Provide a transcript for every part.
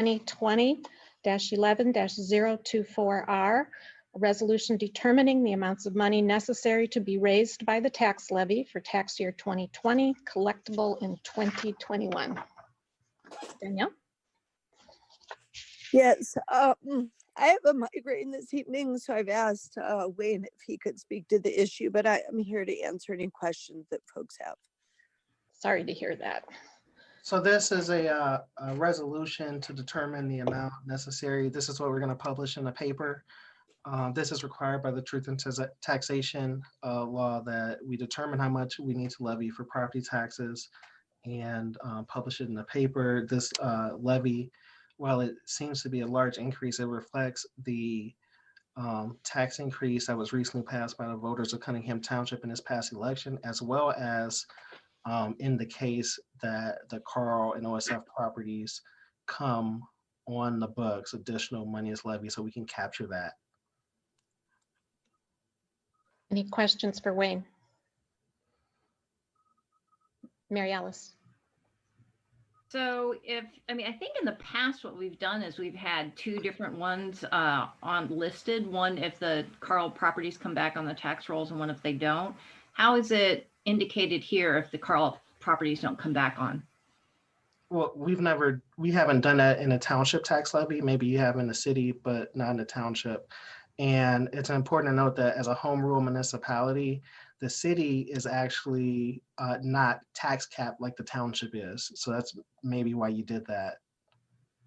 2020-11-024R, a resolution determining the amounts of money necessary to be raised by the tax levy for tax year 2020, collectible in 2021. Danielle? Yes, I have a migraine this evening, so I've asked Wayne if he could speak to the issue, but I'm here to answer any questions that folks have. Sorry to hear that. So this is a resolution to determine the amount necessary. This is what we're going to publish in the paper. This is required by the Truth in Taxation law that we determine how much we need to levy for property taxes and publish it in the paper. This levy, while it seems to be a large increase, it reflects the tax increase that was recently passed by the voters of Cunningham Township in this past election, as well as in the case that the Carl and OSF properties come on the books, additional money is levied, so we can capture that. Any questions for Wayne? Mary Alice. So I think in the past, what we've done is we've had two different ones on listed. One, if the Carl properties come back on the tax rolls, and one if they don't. How is it indicated here if the Carl properties don't come back on? Well, we haven't done that in a township tax levy. Maybe you have in the city, but not in the township. And it's important to note that as a home rule municipality, the city is actually not tax capped like the township is. So that's maybe why you did that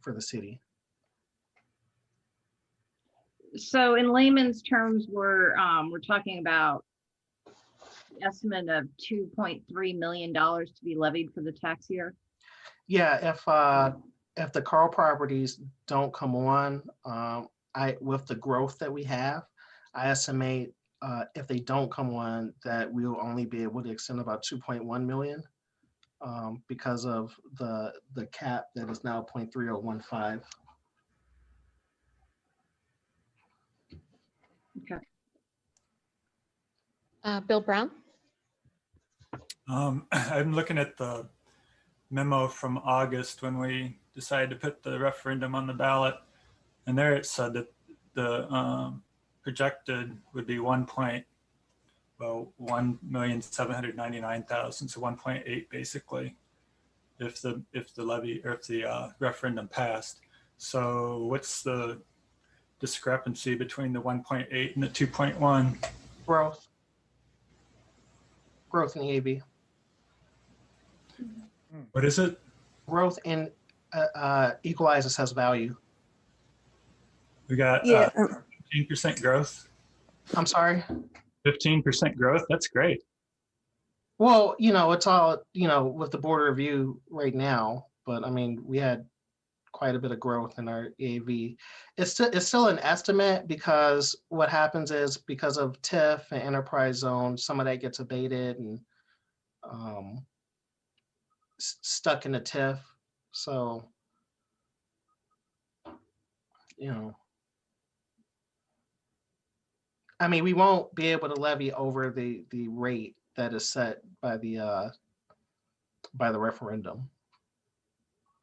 for the city. So in layman's terms, we're talking about the estimate of $2.3 million to be levied for the tax year. Yeah, if the Carl properties don't come on, with the growth that we have, I estimate if they don't come on, that we will only be able to extend about 2.1 million because of the cap that is now 0.3015. Okay. Bill Brown. I'm looking at the memo from August when we decided to put the referendum on the ballot, and there it said that the projected would be 1,799,000, so 1.8 basically, if the levy or if the referendum passed. So what's the discrepancy between the 1.8 and the 2.1? Growth in the AB. What is it? Growth in equalize assessed value. We got 15% growth. I'm sorry? 15% growth, that's great. Well, it's all, with the board review right now, but I mean, we had quite a bit of growth in our AV. It's still an estimate because what happens is because of TIF and enterprise zone, some of that gets abated and stuck in the TIF. So, I mean, we won't be able to levy over the rate that is set by the referendum.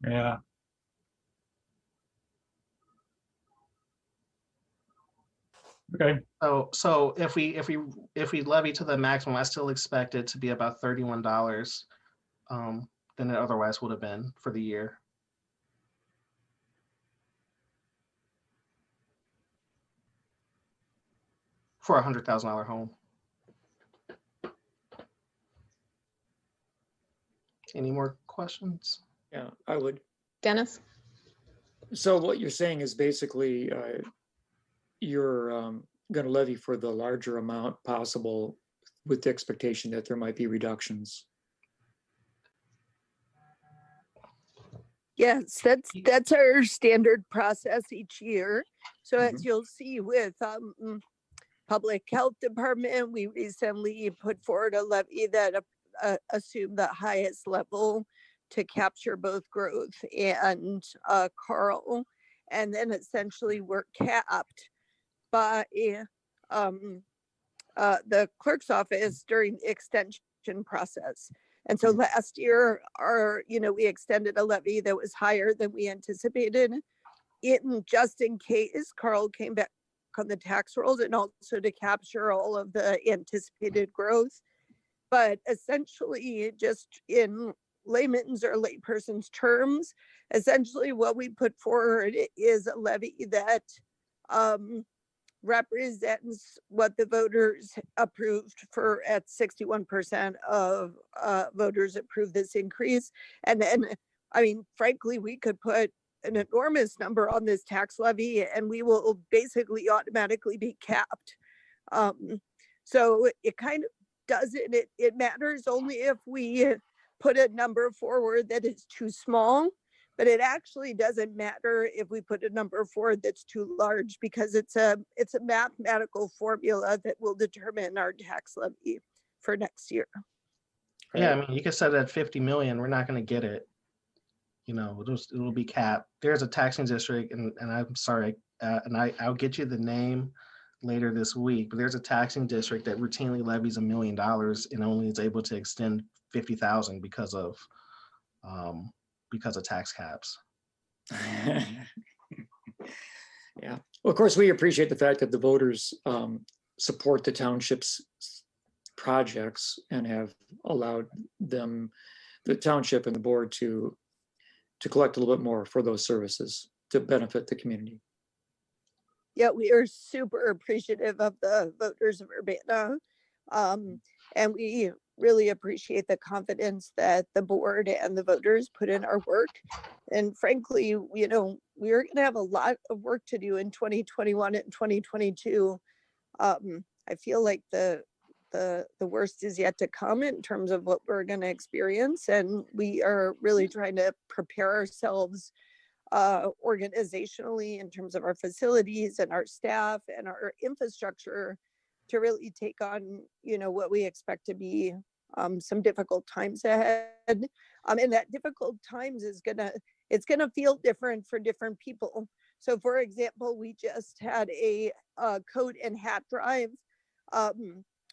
Yeah. Okay. So if we levy to the maximum, I still expect it to be about $31 than it otherwise would have been for the year. For a $100,000 home. Any more questions? Yeah, I would. Dennis? So what you're saying is basically you're going to levy for the larger amount possible with the expectation that there might be reductions. Yes, that's our standard process each year. So as you'll see with Public Health Department, we recently put forward a levy that assumed the highest level to capture both growth and Carl, and then essentially we're capped by the clerk's office during the extension process. And so last year, we extended a levy that was higher than we anticipated. Just in case Carl came back on the tax rolls, and also to capture all of the anticipated growth. But essentially, just in layman's or layperson's terms, essentially what we put forward is a levy that represents what the voters approved for at 61% of voters approved this increase. And then, I mean, frankly, we could put an enormous number on this tax levy and we will basically automatically be capped. So it kind of doesn't, it matters only if we put a number forward that is too small, but it actually doesn't matter if we put a number forward that's too large, because it's a mathematical formula that will determine our tax levy for next year. Yeah, I mean, you can set it at 50 million. We're not going to get it. You know, it'll be capped. There's a taxing district, and I'm sorry, and I'll get you the name later this week, but there's a taxing district that routinely levies $1 million and only is able to extend 50,000 because of tax caps. Yeah. Well, of course, we appreciate the fact that the voters support the township's projects and have allowed them, the township and the board, to collect a little bit more for those services to benefit the community. Yeah, we are super appreciative of the voters of Urbana. And we really appreciate the confidence that the board and the voters put in our work. And frankly, you know, we're going to have a lot of work to do in 2021 and 2022. I feel like the worst is yet to come in terms of what we're going to experience. And we are really trying to prepare ourselves organizationally in terms of our facilities and our staff and our infrastructure to really take on, you know, what we expect to be some difficult times ahead. And that difficult times it's gonna feel different for different people. So for example, we just had a coat and hat drive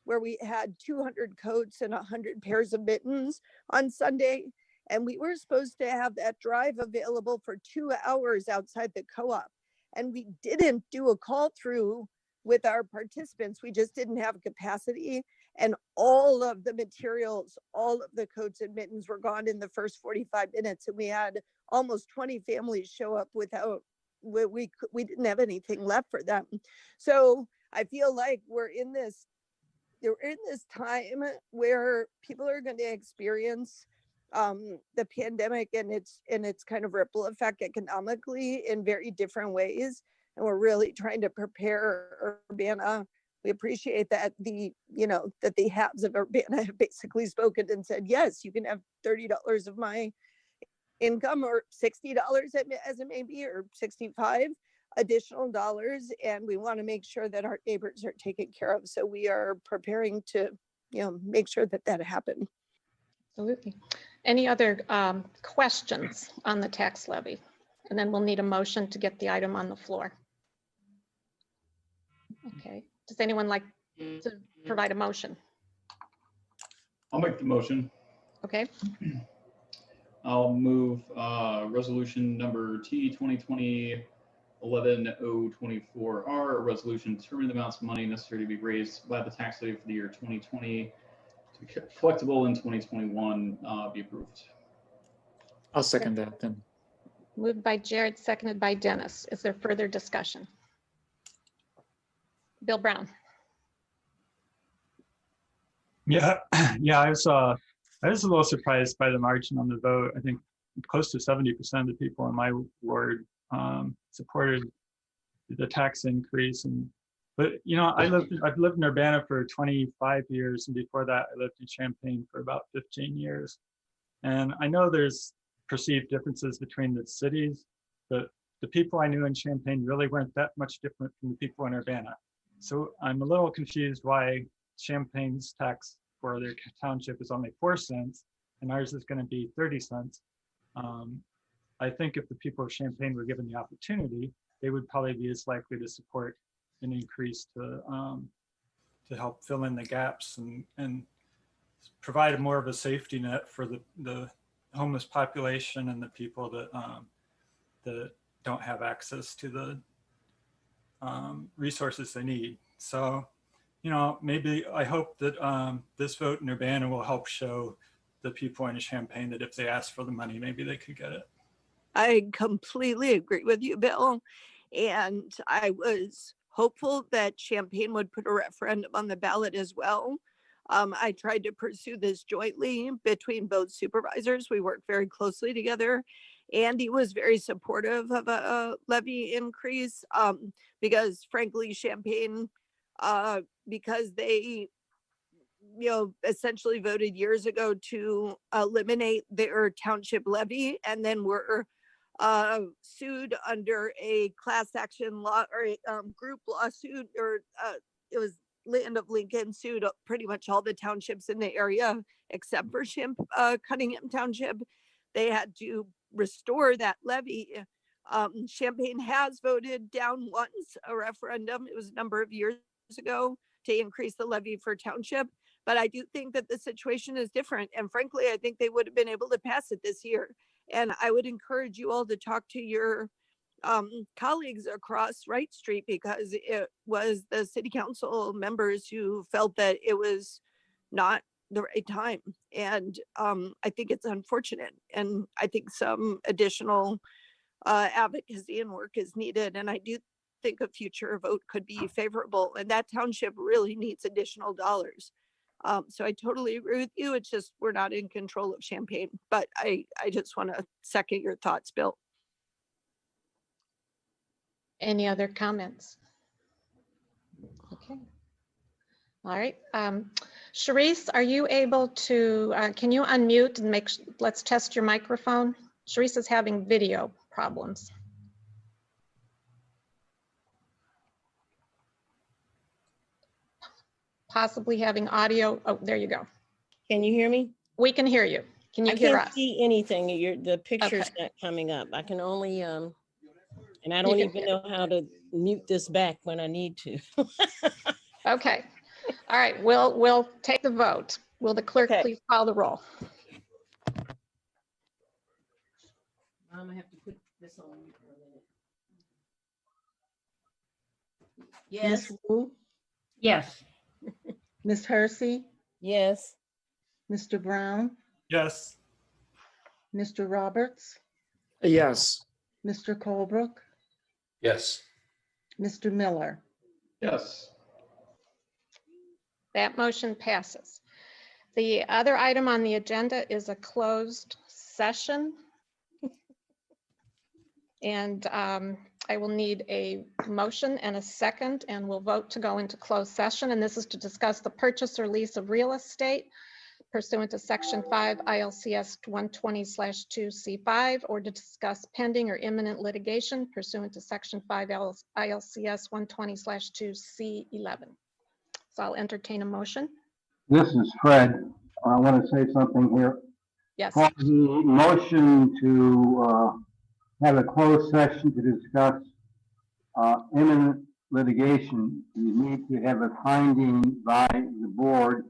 where we had 200 coats and 100 pairs of mittens on Sunday. And we were supposed to have that drive available for 2 hours outside the co-op. And we didn't do a call through with our participants. We just didn't have capacity. And all of the materials, all of the coats and mittens were gone in the first 45 minutes. And we had almost 20 families show up without, we didn't have anything left for them. So I feel like we're in this time where people are going to experience the pandemic and its kind of ripple effect economically in very different ways. And we're really trying to prepare Urbana. We appreciate that the haves of Urbana have basically spoken and said, yes, you can have $30 of my income, or $60 as it may be, or 65 additional dollars. And we want to make sure that our neighbors are taken care of. So we are preparing to, make sure that happens. Absolutely. Any other questions on the tax levy? And then we'll need a motion to get the item on the floor. Okay. Does anyone like to provide a motion? I'll make the motion. Okay. I'll move resolution number T 2020-11-024R, a resolution determining the amounts of money necessary to be raised by the tax levy for the year 2020 to be collectible in 2021 be approved. I'll second that then. Moved by Jared, seconded by Dennis. Is there further discussion? Bill Brown. Yeah, I was a little surprised by the margin on the vote. I think close to 70% of the people in my ward supported the tax increase. But I've lived in Urbana for 25 years, and before that, I lived in Champaign for about 15 years. And I know there's perceived differences between the cities, but the people I knew in Champaign really weren't that much different from the people in Urbana. So I'm a little confused why Champaign's tax for their township is only 4 cents and ours is going to be 30 cents. I think if the people of Champaign were given the opportunity, they would probably be as likely to support an increase to help fill in the gaps and provide more of a safety net for the homeless population and the people that that don't have access to the resources they need. So, you know, maybe I hope that this vote in Urbana will help show the people in Champaign that if they ask for the money, maybe they could get it. I completely agree with you, Bill. And I was hopeful that Champaign would put a referendum on the ballot as well. I tried to pursue this jointly between both supervisors. We worked very closely together. Andy was very supportive of a levy increase because frankly, Champaign, because they, you know, essentially voted years ago to eliminate their township levy and then were sued under a class action law or a group lawsuit, or it was Land of Lincoln sued pretty much all the townships in the area except for Cunningham Township. They had to restore that levy. Champaign has voted down once a referendum. It was a number of years ago to increase the levy for township. But I do think that the situation is different. And frankly, I think they would have been able to pass it this year. And I would encourage you all to talk to your colleagues across Wright Street, because it was the city council members who felt that it was not the right time. And I think it's unfortunate. And I think some additional advocacy and work is needed. And I do think a future vote could be favorable. And that township really needs additional dollars. So I totally agree with you. It's just we're not in control of Champaign. But I just want to second your thoughts, Bill. Any other comments? Okay. All right. Sharice, are you able to, can you unmute and let's test your microphone? Sharice is having video problems. Possibly having audio. Oh, there you go. Can you hear me? We can hear you. Can you I hear can't us? see anything. The picture's Okay. not coming up. I can only, and I don't even know how to mute this back when I need to. Okay. All right. We'll take the vote. Will the clerk Okay. please call the roll? I have to put this on mute for a minute. Yes. Ms. Wu, Yes. Ms. Hersey, Yes. Mr. Brown, Yes. Mr. Roberts, Yes. Mr. Colebrook, Yes. Mr. Miller. Yes. That motion passes. The other item on the agenda is a closed session. And I will need a motion and a second, and we'll vote to go into closed session. And this is to discuss the purchase or lease of real estate pursuant to Section 5 ILCS 120/2C5, or to discuss pending or imminent litigation pursuant to Section 5 ILCS 120/2C11. So I'll entertain a motion. This is Fred. I want to say something here. Yes. For the motion to have a closed session to discuss imminent litigation, you need to have a finding by the board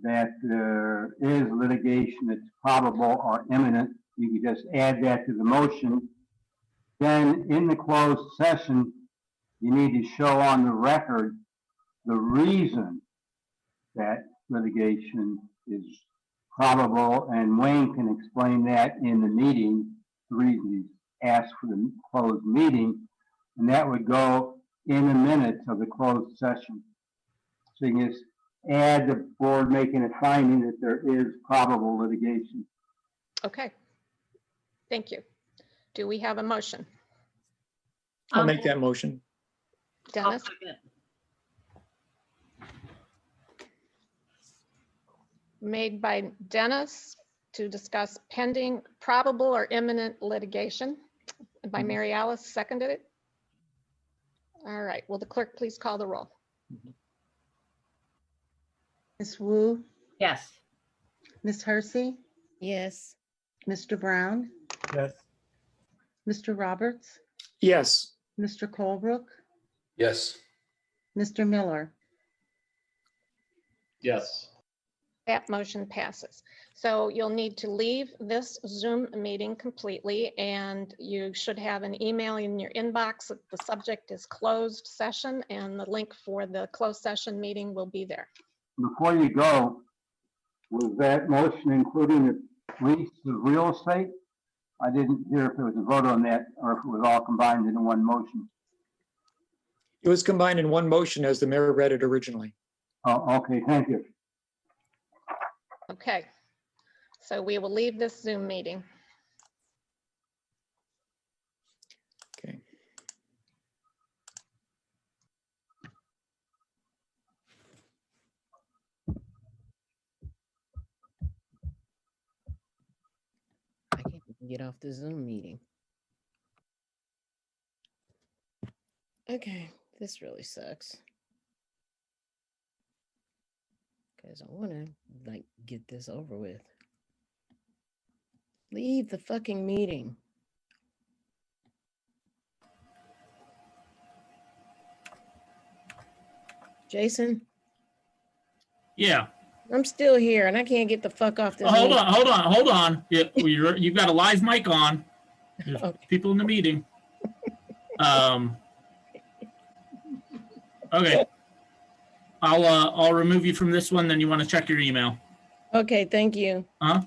that there is litigation that's probable or imminent. You can just add that to the motion. Then in the closed session, you need to show on the record the reason that litigation is probable, and Wayne can explain that in the meeting, the reason he's asked for the closed meeting, and that would go in the minutes of the closed session. So you can just add the board making a finding that there is probable litigation. Okay. Thank you. Do we have a motion? I'll make that motion. Dennis? I'll second. Made by Dennis to discuss pending, probable, or imminent litigation. And by Mary Alice, seconded it. All right, will the clerk please call the roll? Ms. Wu, Yes. Ms. Hersey, Yes. Mr. Brown, Yes. Mr. Roberts, Yes. Mr. Colebrook, Yes. Mr. Miller. Yes. That motion passes. So you'll need to leave this Zoom meeting completely, and you should have an email in your inbox. The subject is closed session, and the link for the closed session meeting will be there. Before you go, was that motion including the lease of real estate? I didn't hear if there was a vote on that or if it was all combined into one motion. It was combined in one motion as the mayor read it originally. Oh, okay, thank you. Okay. So we will leave this Zoom meeting. Okay. I can't even get off the Zoom meeting. Okay, this really sucks. Because I want to like get this over with. Leave the fucking meeting. Jason, Yeah. I'm still here and I can't get the fuck off this Hold meeting. on, hold on. You've got a live mic on. There's Okay. people in the meeting. Okay. I'll remove you from this one. Then you want to check your email. Okay, thank you. Huh?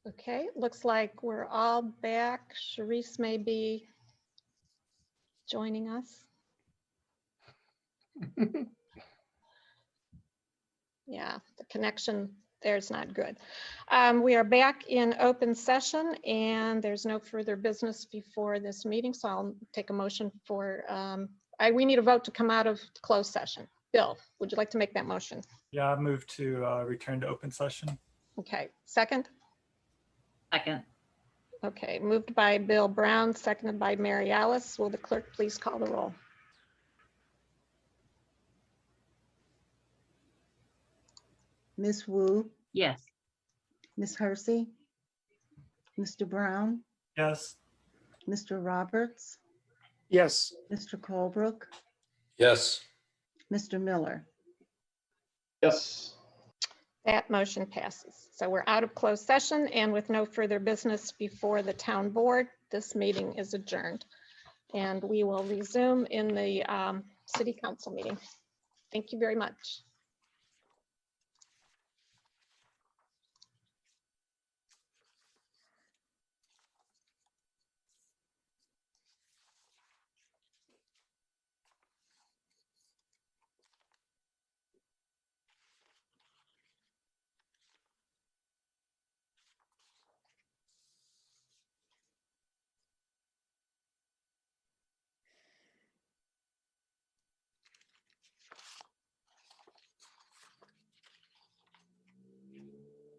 Okay, looks like we're all back. Sharice may be joining us. Yeah, the connection there's not good. We are back in open session and there's no further business before this meeting. So I'll take a motion for, we need a vote to come out of closed session. Bill, would you like to make that motion? Yeah, I move to return to open session. Okay, second? Second. Okay, moved by Bill Brown, seconded by Mary Alice. Will the clerk please call the roll? Ms. Wu, Yes. Ms. Hersey, Mr. Brown, Yes. Mr. Roberts, Yes. Mr. Colebrook, Yes. Mr. Miller. Yes. That motion passes. So we're out of closed session and with no further business before the town board, this meeting is adjourned. And we will resume in the city council meeting. Thank you very much.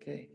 Okay.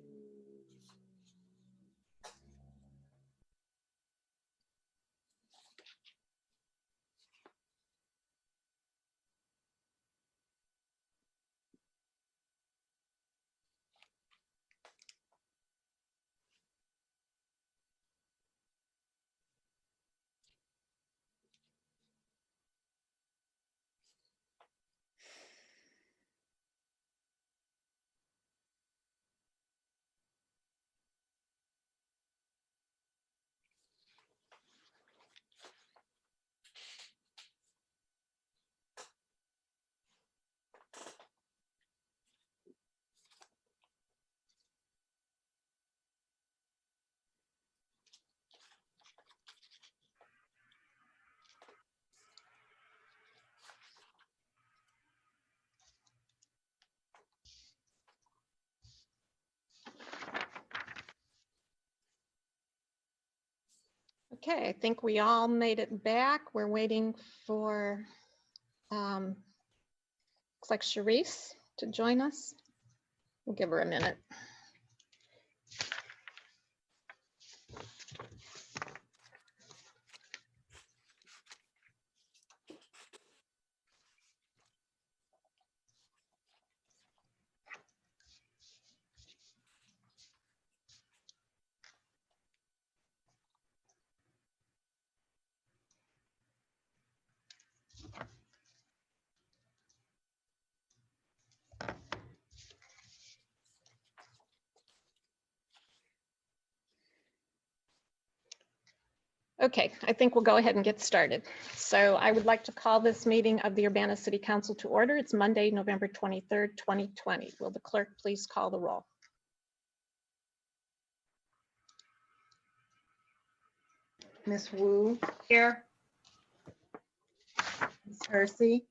Okay, I think we all made it back. We're waiting for, looks like Sharice to join us. We'll give her a minute. Okay, I think we'll go ahead and get started. So I would like to call this meeting of the Urbana City Council to order. It's Monday, November 23rd, 2020. Will the clerk please call the roll? Ms. Wu, Here. Ms. Hersey,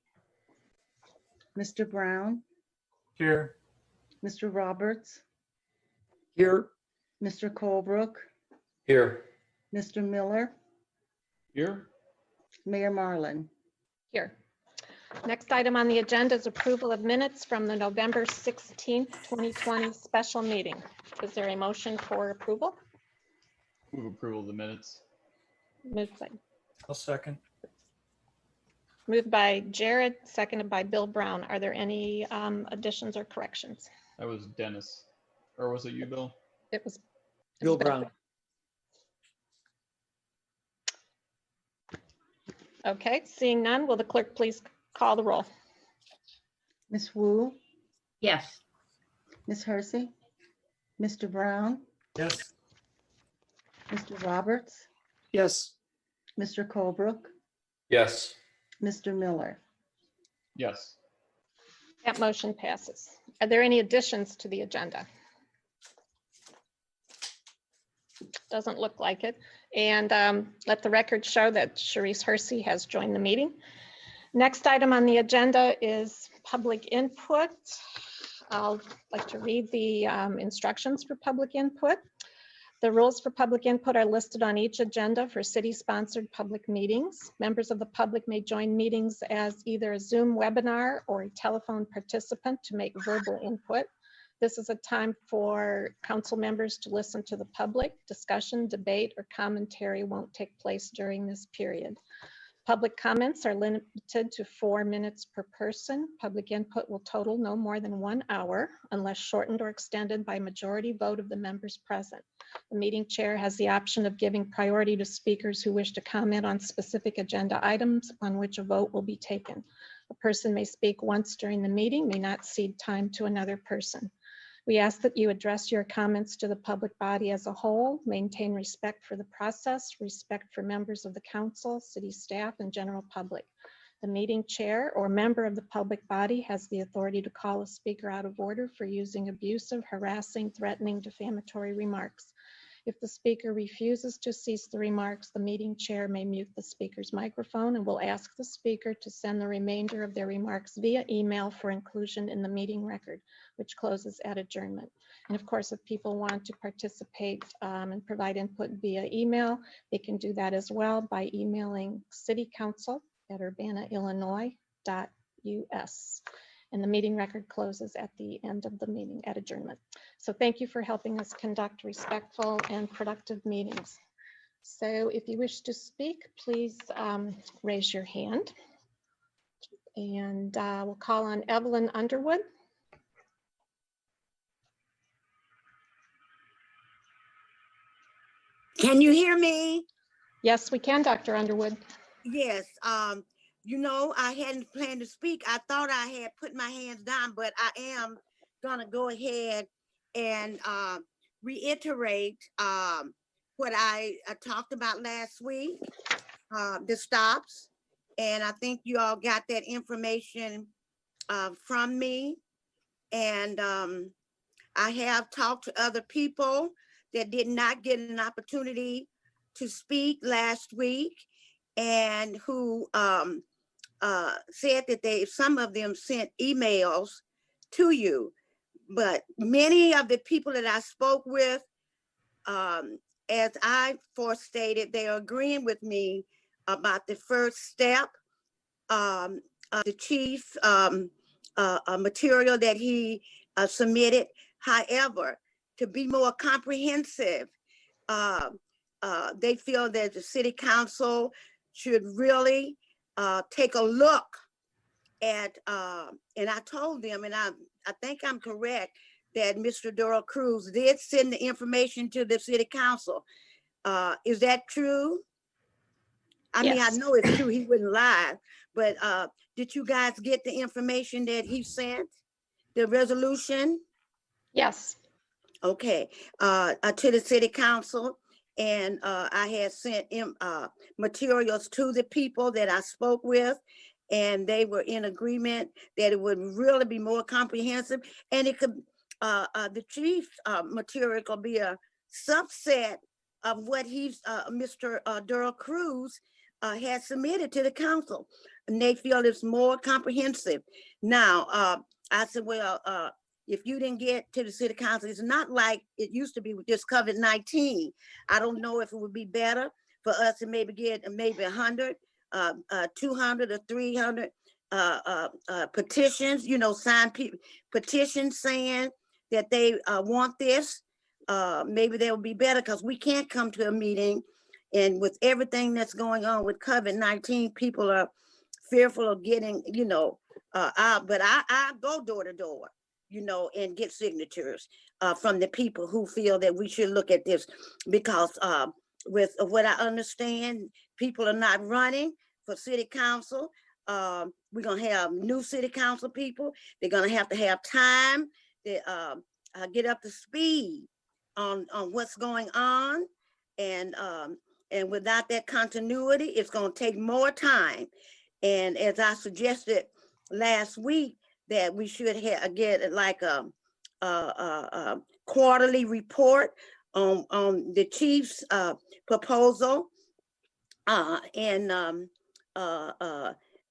Mr. Brown, Here. Mr. Roberts, Here. Mr. Colebrook, Here. Mr. Miller, Here. Mayor Marlin. Here. Next item on the agenda is approval of minutes from the November 16th, 2020 special meeting. Is there a motion for approval? Move approval of the minutes. I'll second. Moved by Jared, seconded by Bill Brown. Are there any additions or corrections? That was Dennis. Or was it you, Bill? It was Bill Brown. Okay, seeing none, will the clerk please call the roll? Ms. Wu, Yes. Ms. Hersey, Mr. Brown, Yes. Mr. Roberts, Yes. Mr. Colebrook, Yes. Mr. Miller. Yes. That motion passes. Are there any additions to the agenda? Doesn't look like it. And let the record show that Sharice Hersey has joined the meeting. Next item on the agenda is public input. I'll like to read the instructions for public input. The rules for public input are listed on each agenda for city-sponsored public meetings. Members of the public may join meetings as either a Zoom webinar or a telephone participant to make verbal input. This is a time for council members to listen to the public. Discussion, debate, or commentary won't take place during this period. Public comments are limited to 4 minutes per person. Public input will total no more than 1 hour unless shortened or extended by majority vote of the members present. The meeting chair has the option of giving priority to speakers who wish to comment on specific agenda items on which a vote will be taken. A person may speak once during the meeting, may not cede time to another person. We ask that you address your comments to the public body as a whole, maintain respect for the process, respect for members of the council, city staff, and general public. The meeting chair or member of the public body has the authority to call a speaker out of order for using abusive, harassing, threatening, defamatory remarks. If the speaker refuses to cease the remarks, the meeting chair may mute the speaker's microphone and will ask the speaker to send the remainder of their remarks via email for inclusion in the meeting record, which closes at adjournment. And of course, if people want to participate and provide input via email, they can do that as well by emailing citycouncil@urbanaillinois.us. And the meeting record closes at the end of the meeting at adjournment. So thank you for helping us conduct respectful and productive meetings. So if you wish to speak, please raise your hand. And we'll call on Evelyn Underwood. Can you hear me? Yes, we can, Dr. Underwood. Yes. You know, I hadn't planned to speak. I thought I had put my hands down, but I am gonna go ahead and reiterate what I talked about last week, the stops. And I think you all got that information from me. And I have talked to other people that did not get an opportunity to speak last week and who said that some of them sent emails to you, but many of the people that I spoke with, as I forestated, they are agreeing with me about the first step, the chief material that he submitted. However, to be more comprehensive, they feel that the city council should really take a look at, and I told them, and I think I'm correct, that Mr. Doral Cruz did send the information to the city council. Is that true? I mean, I know it's true, he wouldn't lie, but did you guys get the information that he sent, the resolution? Yes. Okay, to the city council. And I had sent materials to the people that I spoke with, and they were in agreement that it would really be more comprehensive. And it could, the chief material could be a subset of what Mr. Doral Cruz has submitted to the council. And they feel it's more comprehensive. Now, I said, well, if you didn't get to the city council, it's not like it used to be with just COVID-19. I don't know if it would be better for us to maybe get maybe 100, 200 or 300 petitions, you know, signed petitions saying that they want this. Maybe they will be better because we can't come to a meeting, and with everything that's going on with COVID-19, people are fearful of getting, you know, out. But I go door to door, you know, and get signatures from the people who feel that we should look at this, because with what I understand, people are not running for city council. We're gonna have new city council people. They're gonna have time to get up to speed on what's going on, and without that continuity, it's gonna take more time. And as I suggested last week, that we should get like a quarterly report on the chief's proposal. And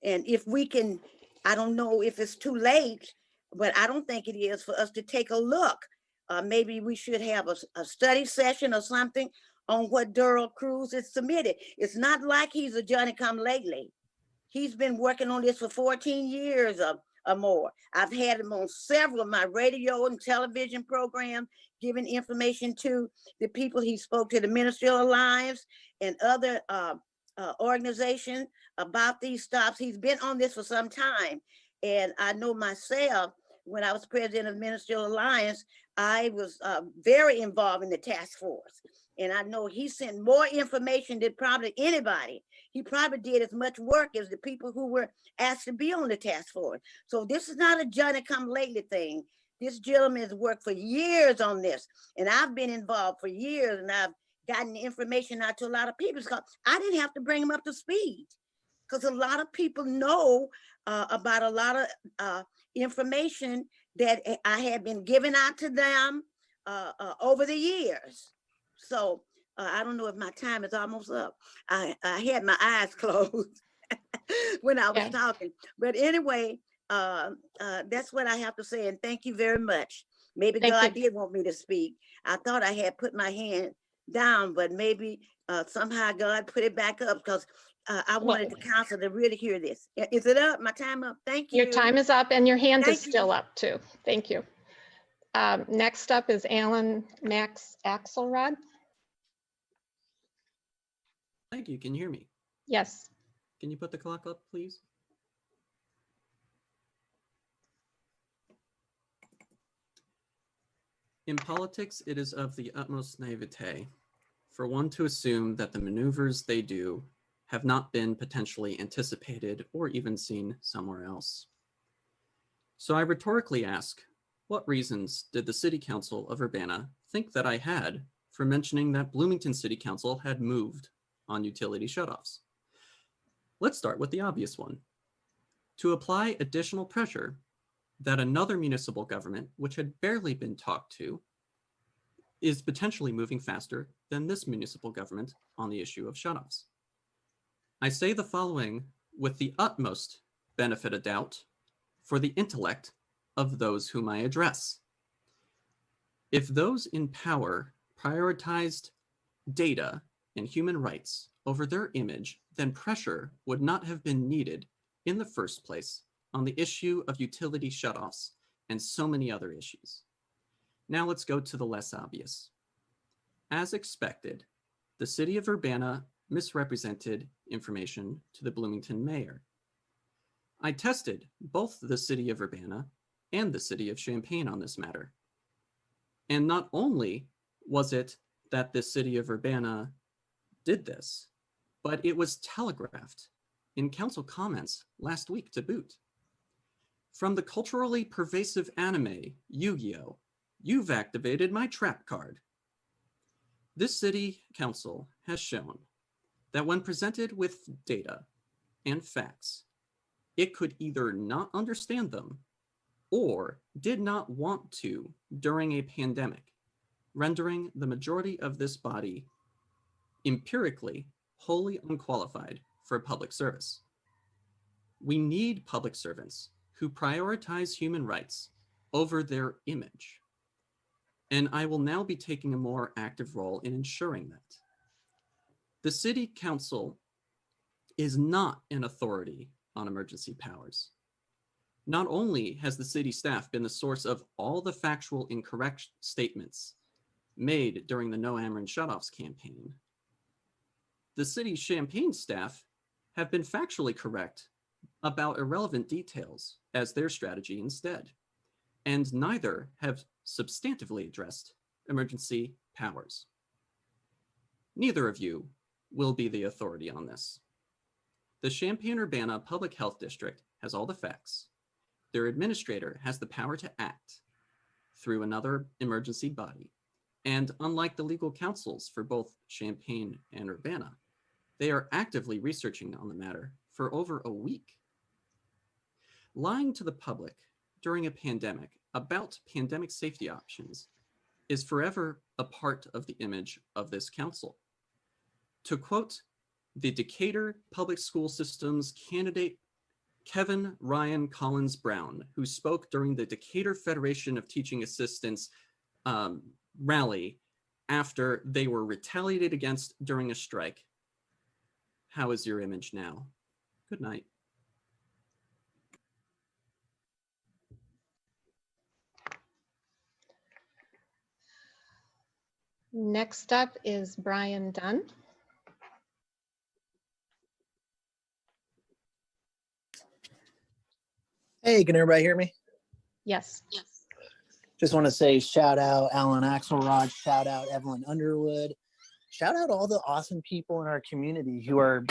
if we can, I don't know if it's too late, but I don't think it is for us to take a look. Maybe we should have a study session or something on what Darrell Cruz has submitted. It's not like he's a Johnny come lately. He's been working on this for 14 years or more. I've had him on several of my radio and television programs, giving information to the people. He spoke to the Ministerial Alliance and other organizations about these stops. He's been on this for some time. And I know myself, when I was president of Ministerial Alliance, I was very involved in the task force. And I know he sent more information than probably anybody. He probably did as much work as the people who were asked to be on the task force. So this is not a Johnny come lately thing. This gentleman has worked for years on this. And I've been involved for years, and I've gotten information out to a lot of people. Because I didn't have to bring them up to speed, because a lot of people know about a lot of information that I had been giving out to them over the years. So I don't know if my time is almost up. I had my eyes closed when I was talking. But anyway, that's what I have to say. And thank you very much. Maybe God did want me to speak. I thought I had put my hand down, but maybe somehow God put it back up, because I wanted the council to really hear this. Is it up? My time up? Thank you. Your time is up and your hand is Thank you. still up too. Thank you. Next up is Alan Max Axelrod. Thank you. Can you hear me? Yes. Can you put the clock up, please? In politics, it is of the utmost naivete for one to assume that the maneuvers they do have not been potentially anticipated or even seen somewhere else. So I rhetorically ask, what reasons did the City Council of Urbana think that I had for mentioning that Bloomington City Council had moved on utility shutoffs? Let's start with the obvious one. To apply additional pressure that another municipal government, which had barely been talked to, is potentially moving faster than this municipal government on the issue of shutoffs. I say the following with the utmost benefit of doubt for the intellect of those whom I address. If those in power prioritized data and human rights over their image, then pressure would not have been needed in the first place on the issue of utility shutoffs and so many other issues. Now let's go to the less obvious. As expected, the City of Urbana misrepresented information to the Bloomington mayor. I tested both the City of Urbana and the City of Champaign on this matter. And not only was it that the City of Urbana did this, but it was telegraphed in council comments last week to boot. From the culturally pervasive anime, Yu-Gi-Oh!, you've activated my trap card. This city council has shown that when presented with data and facts, it could either not understand them or did not want to during a pandemic, rendering the majority of this body empirically wholly unqualified for public service. We need public servants who prioritize human rights over their image. And I will now be taking a more active role in ensuring that. The City Council is not an authority on emergency powers. Not only has the city staff been the source of all the factual incorrect statements made during the No Ameren Shutoffs campaign, the city's Champaign staff have been factually correct about irrelevant details as their strategy instead, and neither have substantively addressed emergency powers. Neither of you will be the authority on this. The Champaign-Urbana Public Health District has all the facts. Their administrator has the power to act through another emergency body. And unlike the legal counsels for both Champaign and Urbana, they are actively researching on the matter for over a week. Lying to the public during a pandemic about pandemic safety options is forever a part of the image of this council. To quote the Decatur Public School System's candidate, Kevin Ryan Collins Brown, who spoke during the Decatur Federation of Teaching Assistants rally after they were retaliated against during a strike. How is your image now? Good night. Next up is Brian Dunn. Hey, can everybody hear me? Yes. Just want to say shout out Alan Axelrod, shout out Evelyn Underwood, shout out all the awesome people in our community who are,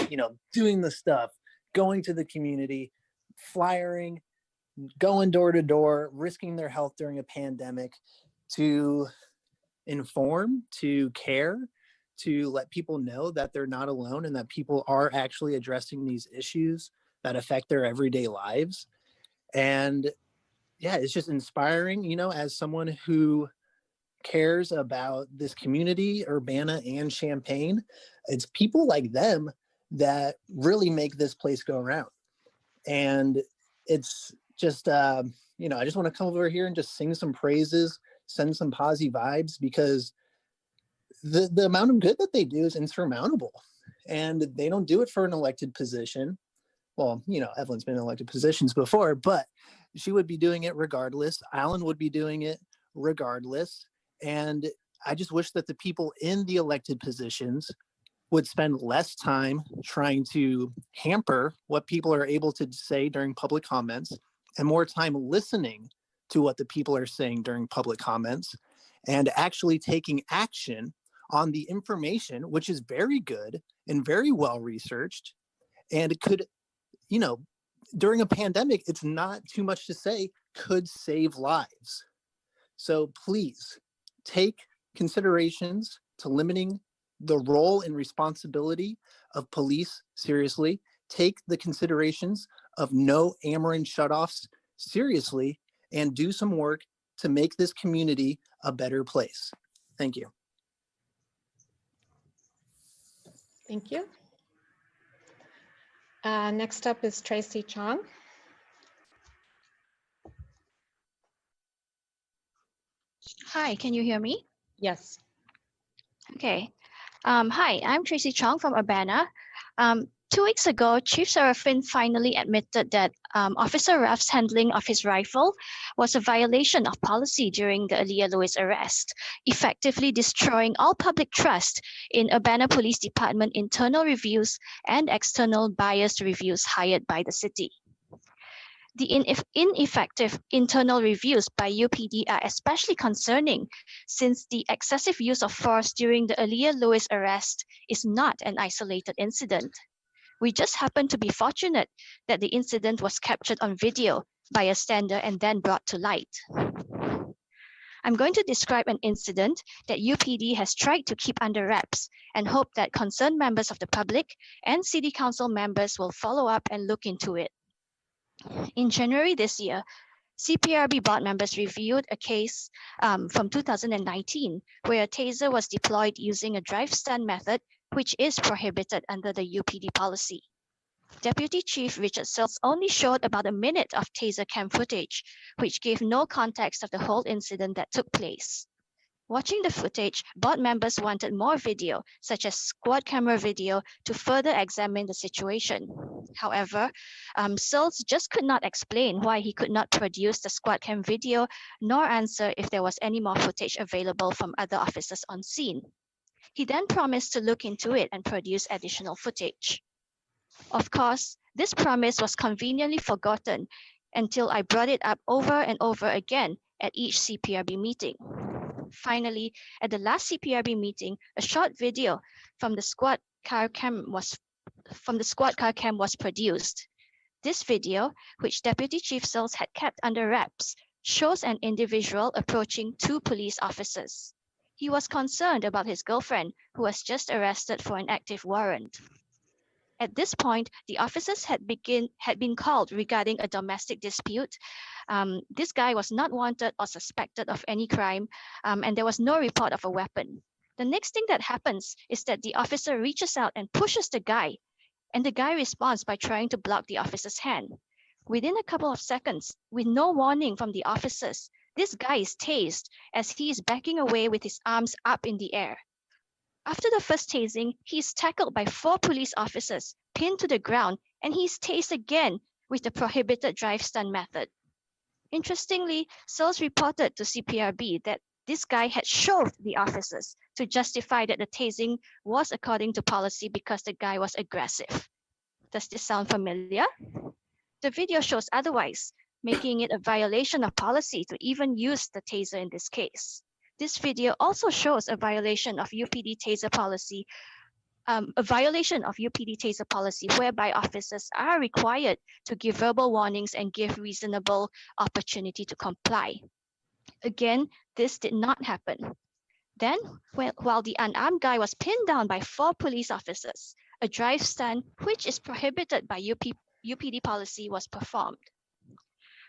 doing the stuff, going to the community, flyering, going door to door, risking their health during a pandemic to inform, to care, to let people know that they're not alone and that people are actually addressing these issues that affect their everyday lives. And yeah, it's just inspiring, as someone who cares about this community, Urbana and Champaign. It's people like them that really make this place go around. And it's just, I just want to come over here and just sing some praises, send some positive vibes, because the amount of good that they do is insurmountable. And they don't do it for an elected position. Well, Evelyn's been in elected positions before, but she would be doing it regardless. Alan would be doing it regardless. And I just wish that the people in the elected positions would spend less time trying to hamper what people are able to say during public comments and more time listening to what the people are saying during public comments and actually taking action on the information, which is very good and very well researched. And it could, during a pandemic, it's not too much to say, could save lives. So please take considerations to limiting the role and responsibility of police seriously. Take the considerations of no Ameren shutoffs seriously, and do some work to make this community a better place. Thank you. Thank you. Next up is Tracy Chong. Hi, can you hear me? Yes. Okay. Hi, I'm Tracy Chong from Urbana. 2 weeks ago, Chief Seraphin finally admitted that Officer Raff's handling of his rifle was a violation of policy during the Aaliyah Lewis arrest, effectively destroying all public trust in Urbana Police Department internal reviews and external biased reviews hired by the city. The ineffective internal reviews by UPD are especially concerning since the excessive use of force during the Aaliyah Lewis arrest is not an isolated incident. We just happen to be fortunate that the incident was captured on video by a stander and then brought to light. I'm going to describe an incident that UPD has tried to keep under wraps and hope that concerned members of the public and City Council members will follow up and look into it. In January this year, CPRB board members reviewed a case from 2019 where a taser was deployed using a drive-stun method, which is prohibited under the UPD policy. Deputy Chief Richard Sills only showed about a minute of taser cam footage, which gave no context of the whole incident that took place. Watching the footage, board members wanted more video, such as squad camera video, to further examine the situation. However, Sills just could not explain why he could not produce the squad cam video, nor answer if there was any more footage available from other officers on scene. He then promised to look into it and produce additional footage. Of course, this promise was conveniently forgotten until I brought it up over and over again at each CPRB meeting. Finally, at the last CPRB meeting, a short video from the squad car cam was produced. This video, which Deputy Chief Sills had kept under wraps, shows an individual approaching 2 police officers. He was concerned about his girlfriend, who was just arrested for an active warrant. At this point, the officers had been called regarding a domestic dispute. This guy was not wanted or suspected of any crime, and there was no report of a weapon. The next thing that happens is that the officer reaches out and pushes the guy, and the guy responds by trying to block the officer's hand. Within a couple of seconds, with no warning from the officers, this guy is tased as he is backing away with his arms up in the air. After the first tasing, he is tackled by 4 police officers, pinned to the ground, and he is tased again with the prohibited drive stun method. Interestingly, Searles reported to CPRB that this guy had shoved the officers to justify that the tasing was according to policy because the guy was aggressive. Does this sound familiar? The video shows otherwise, making it a violation of policy to even use the taser in this case. This video also shows a violation of UPD taser policy, whereby officers are required to give verbal warnings and give reasonable opportunity to comply. Again, this did not happen. Then, while the unarmed guy was pinned down by 4 police officers, a drive stun, which is prohibited by UPD policy, was performed.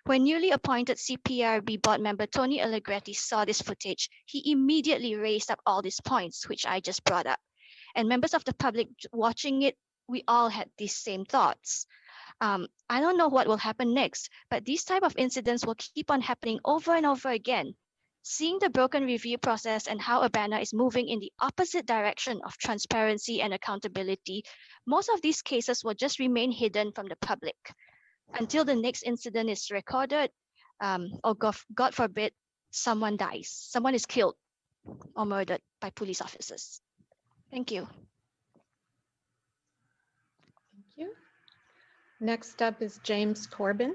When newly appointed CPRB board member Tony Allegretti saw this footage, he immediately raised up all these points, which I just brought up. And members of the public watching it, we all had these same thoughts. I don't know what will happen next, but these type of incidents will keep on happening over and over again. Seeing the broken review process and how Urbana is moving in the opposite direction of transparency and accountability, most of these cases will just remain hidden from the public until the next incident is recorded, or God forbid, someone dies, someone is killed or murdered by police officers. Thank you. Thank you. Next up is James Corbin.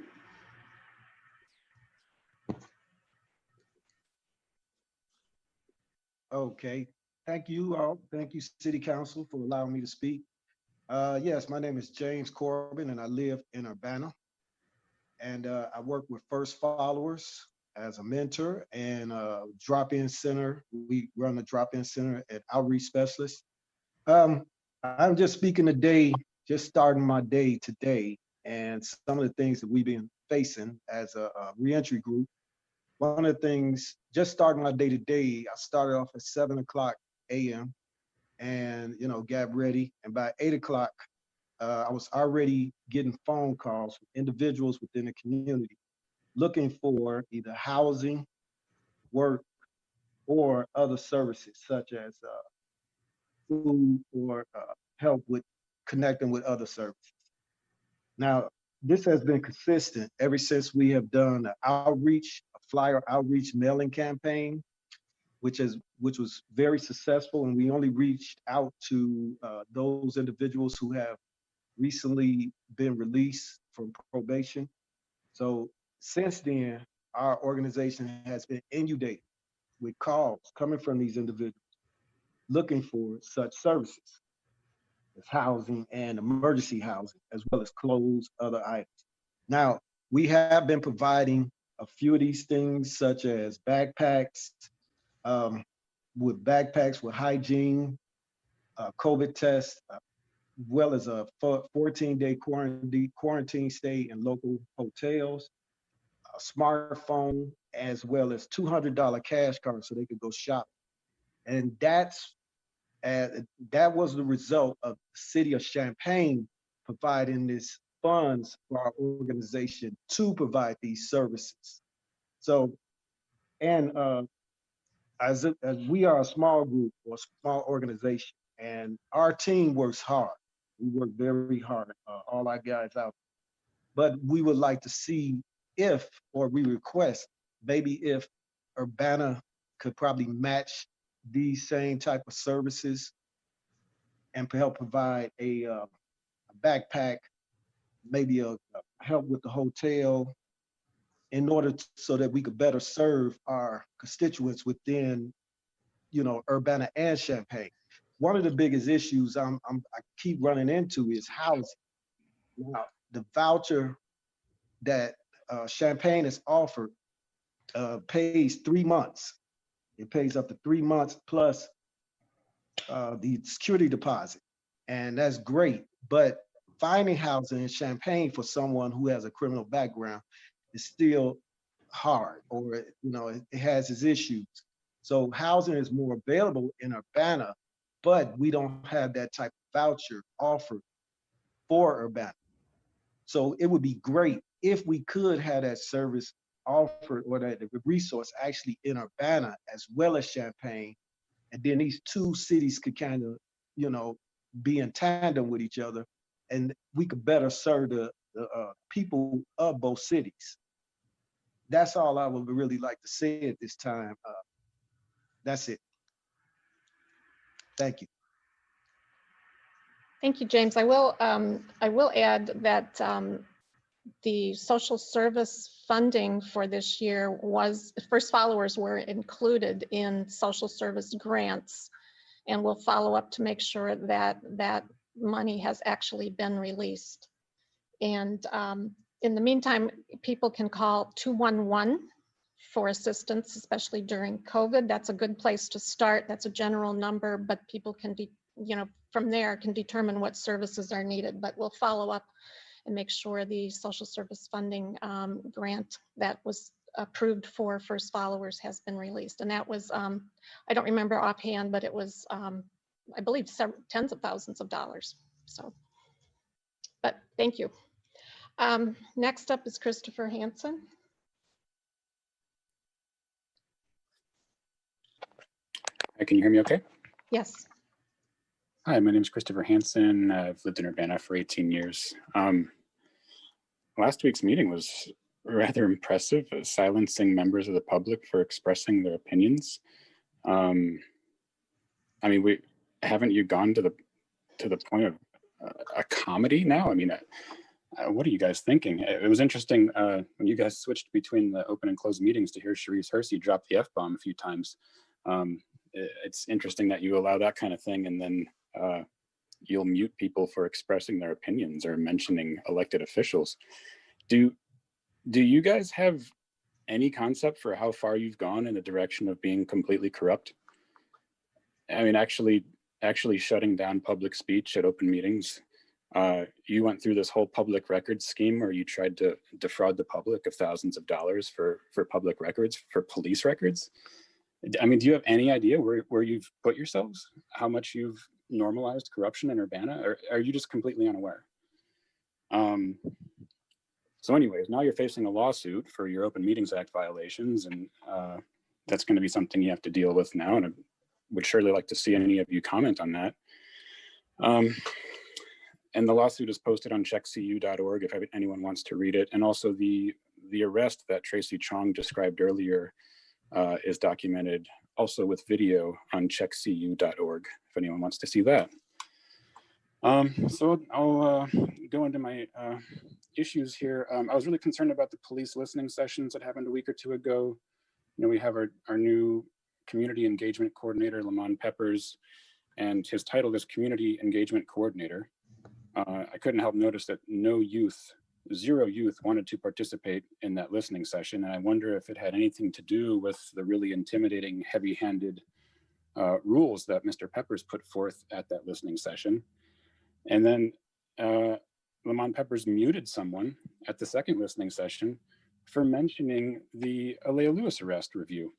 Okay, thank you all. Thank you, City Council, for allowing me to speak. Yes, my name is James Corbin, and I live in Urbana. And I work with First Followers as a mentor and a drop-in center. We run a drop-in center at Outreach Specialist. I'm just speaking today, just starting my day today, and some of the things that we've been facing as a reentry group. One of the things, just starting my day today, I started off at 7:00 a.m. and, got ready. And by 8:00, I was already getting phone calls from individuals within the community looking for either housing, work, or other services such as food or help with connecting with other services. Now, this has been consistent ever since we have done an outreach, a flyer outreach mailing campaign, which was very successful, and we only reached out to those individuals who have recently been released from probation. So since then, our organization has been inundated with calls coming from these individuals looking for such services as housing and emergency housing, as well as clothes, other items. Now, we have been providing a few of these things, such as backpacks, with hygiene, COVID tests, well as a 14-day quarantine stay in local hotels, a smartphone, as well as $200 cash cards so they could go shop. And that was the result of the city of Champaign providing this funds for our organization to provide these services. So, and as we are a small group or small organization, and our team works hard. We work very hard, all our guys out. But we would like to see if, or we request, maybe if Urbana could probably match these same type of services and help provide a backpack, maybe a help with the hotel, in order so that we could better serve our constituents within, Urbana and Champaign. One of the biggest issues I keep running into is housing. Now, the voucher that Champaign has offered pays 3 months. It pays up to 3 months plus the security deposit. And that's great. But finding housing in Champaign for someone who has a criminal background is still hard, or it has its issues. So housing is more available in Urbana, but we don't have that type of voucher offered for Urbana. So it would be great if we could have that service offered, or that the resource actually in Urbana as well as Champaign, and then these two cities could kind of be in tandem with each other, and we could better serve the people of both cities. That's all I would really like to say at this time. That's it. Thank you. Thank you, James. I will add that the social service funding for this year was, first followers were included in social service grants, and we'll follow up to make sure that that money has actually been released. And in the meantime, people can call 211 for assistance, especially during COVID. That's a good place to start. That's a general number, but people can, from there can determine what services are needed. But we'll follow up and make sure the social service funding grant that was approved for first followers has been released. And that was, I don't remember offhand, but it was, I believe, tens of thousands of dollars. So, but thank you. Next up is Christopher Hanson. Hi, can you hear me okay? Yes. Hi, my name is Christopher Hanson. I've lived in Urbana for 18 years. Last week's meeting was rather impressive, silencing members of the public for expressing their opinions. I mean, haven't you gone to the point of a comedy now? I mean, what are you guys thinking? It was interesting when you guys switched between the open and closed meetings to hear Sharice Hersey drop the F-bomb a few times. It's interesting that you allow that kind of thing, and then you'll mute people for expressing their opinions or mentioning elected officials. Do you guys have any concept for how far you've gone in the direction of being completely corrupt? I mean, actually shutting down public speech at open meetings. You went through this whole public records scheme where you tried to defraud the public of thousands of dollars for public records, for police records. I mean, do you have any idea where you've put yourselves? How much you've normalized corruption in Urbana? Or are you just completely unaware? So anyways, now you're facing a lawsuit for your Open Meetings Act violations, and that's going to be something you have to deal with now. And I would surely like to see any of you comment on that. And the lawsuit is posted on checkcu.org if anyone wants to read it. And also the arrest that Tracy Chong described earlier is documented also with video on checkcu.org if anyone wants to see that. So I'll go into my issues here. I was really concerned about the police listening sessions that happened a week or two ago. You know, we have our new community engagement coordinator, Lamont Peppers, and his title is Community Engagement Coordinator. I couldn't help notice that zero youth wanted to participate in that listening session. And I wonder if it had anything to do with the really intimidating, heavy-handed rules that Mr. Peppers put forth at that listening session. And then Lamont Peppers muted someone at the second listening session for mentioning the Alea Lewis arrest review.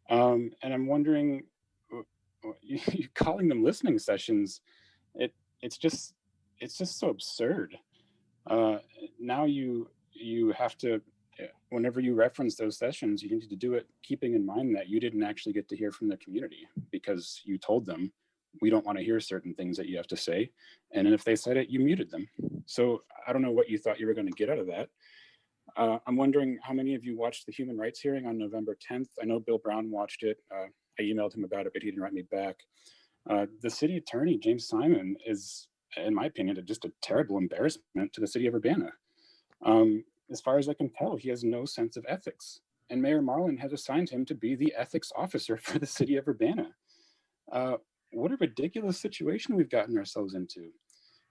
And I'm wondering, you calling them listening sessions, it's just so absurd. Now you have to, whenever you reference those sessions, you need to do it keeping in mind that you didn't actually get to hear from the community because you told them, we don't want to hear certain things that you have to say. And if they said it, you muted them. So I don't know what you thought you were going to get out of that. I'm wondering how many of you watched the human rights hearing on November 10th? I know Bill Brown watched it. I emailed him about it, but he didn't write me back. The city attorney, James Simon, is, in my opinion, just a terrible embarrassment to the city of Urbana. As far as I can tell, he has no sense of ethics. And Mayor Marlin has assigned him to be the ethics officer for the city of Urbana. What a ridiculous situation we've gotten ourselves into.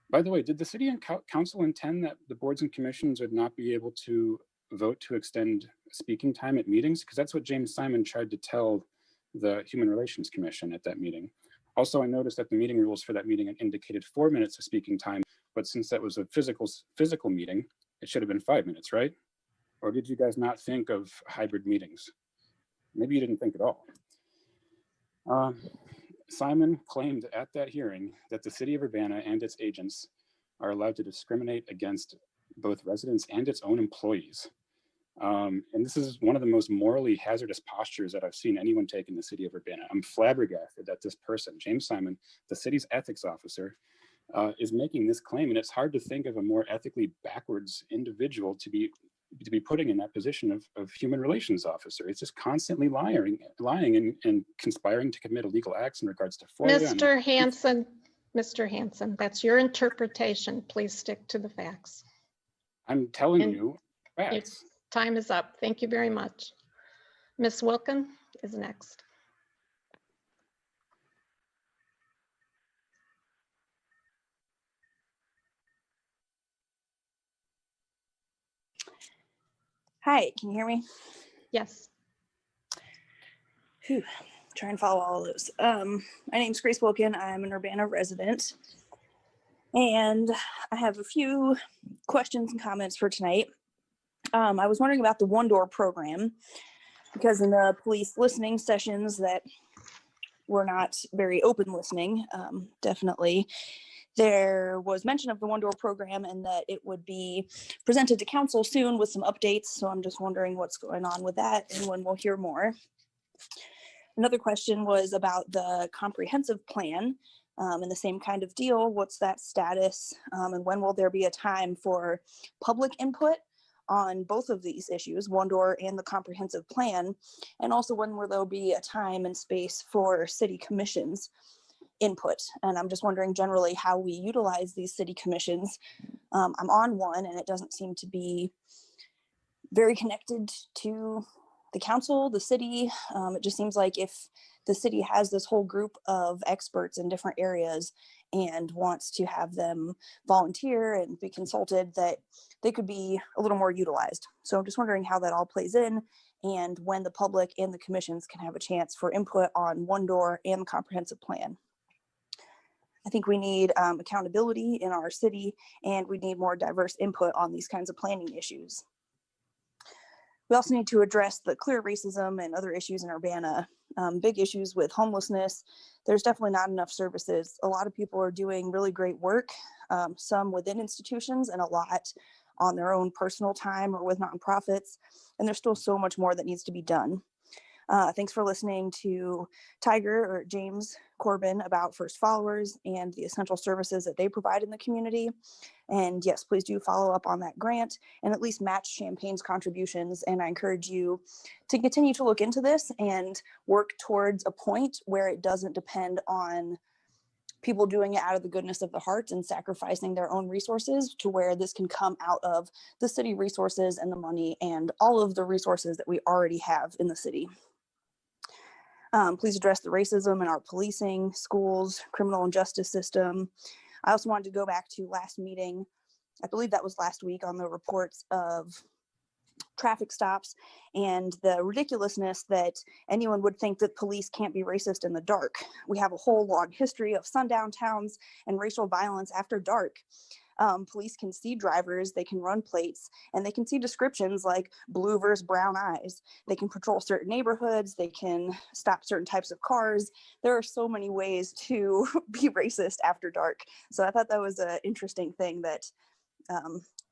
By the way, did the city and council intend that the boards and commissions would not be able to vote to extend speaking time at meetings? Because that's what James Simon tried to tell the Human Relations Commission at that meeting. Also, I noticed that the meeting rules for that meeting indicated 4 minutes of speaking time, but since that was a physical meeting, it should have been 5 minutes, right? Or did you guys not think of hybrid meetings? Maybe you didn't think at all. Simon claimed at that hearing that the city of Urbana and its agents are allowed to discriminate against both residents and its own employees. And this is one of the most morally hazardous postures that I've seen anyone take in the city of Urbana. I'm flabbergasted that this person, James Simon, the city's ethics officer, is making this claim. And it's hard to think of a more ethically backwards individual to be putting in that position of human relations officer. It's just constantly lying and conspiring to commit illegal acts in regards to FOIA. Mr. Hanson, that's your interpretation. Please stick to the facts. I'm telling you facts. Time is up. Thank you very much. Ms. Wilkin is next. Hi, can you hear me? Yes. Whew, try and follow all of those. My name's Grace Wilkin. I'm an Urbana resident. And I have a few questions and comments for tonight. I was wondering about the one-door program, because in the police listening sessions that were not very open listening, definitely, there was mention of the one-door program and that it would be presented to council soon with some updates. So I'm just wondering what's going on with that and when we'll hear more. Another question was about the comprehensive plan and the same kind of deal. What's that status and when will there be a time for public input on both of these issues, one door and the comprehensive plan? And also when will there be a time and space for city commissions input? And I'm just wondering generally how we utilize these city commissions. I'm on one and it doesn't seem to be very connected to the council, the city. It just seems like if the city has this whole group of experts in different areas and wants to have them volunteer and be consulted, that they could be a little more utilized. So I'm just wondering how that all plays in and when the public and the commissions can have a chance for input on one door and the comprehensive plan. I think we need accountability in our city and we need more diverse input on these kinds of planning issues. We also need to address the clear racism and other issues in Urbana, big issues with homelessness. There's definitely not enough services. A lot of people are doing really great work, some within institutions and a lot on their own personal time or with nonprofits. And there's still so much more that needs to be done. Thanks for listening to James Corbin about First Followers and the essential services that they provide in the community. And yes, please do follow up on that grant and at least match Champaign's contributions. And I encourage you to continue to look into this and work towards a point where it doesn't depend on people doing it out of the goodness of the heart and sacrificing their own resources, to where this can come out of the city resources and the money and all of the resources that we already have in the city. Please address the racism in our policing, schools, criminal and justice system. I also wanted to go back to last meeting, I believe that was last week, on the reports of traffic stops and the ridiculousness that anyone would think that police can't be racist in the dark. We have a whole long history of sundown towns and racial violence after dark. Police can see drivers, they can run plates, and they can see descriptions like blue versus brown eyes. They can patrol certain neighborhoods, they can stop certain types of cars. There are so many ways to be racist after dark. So I thought that was an interesting thing that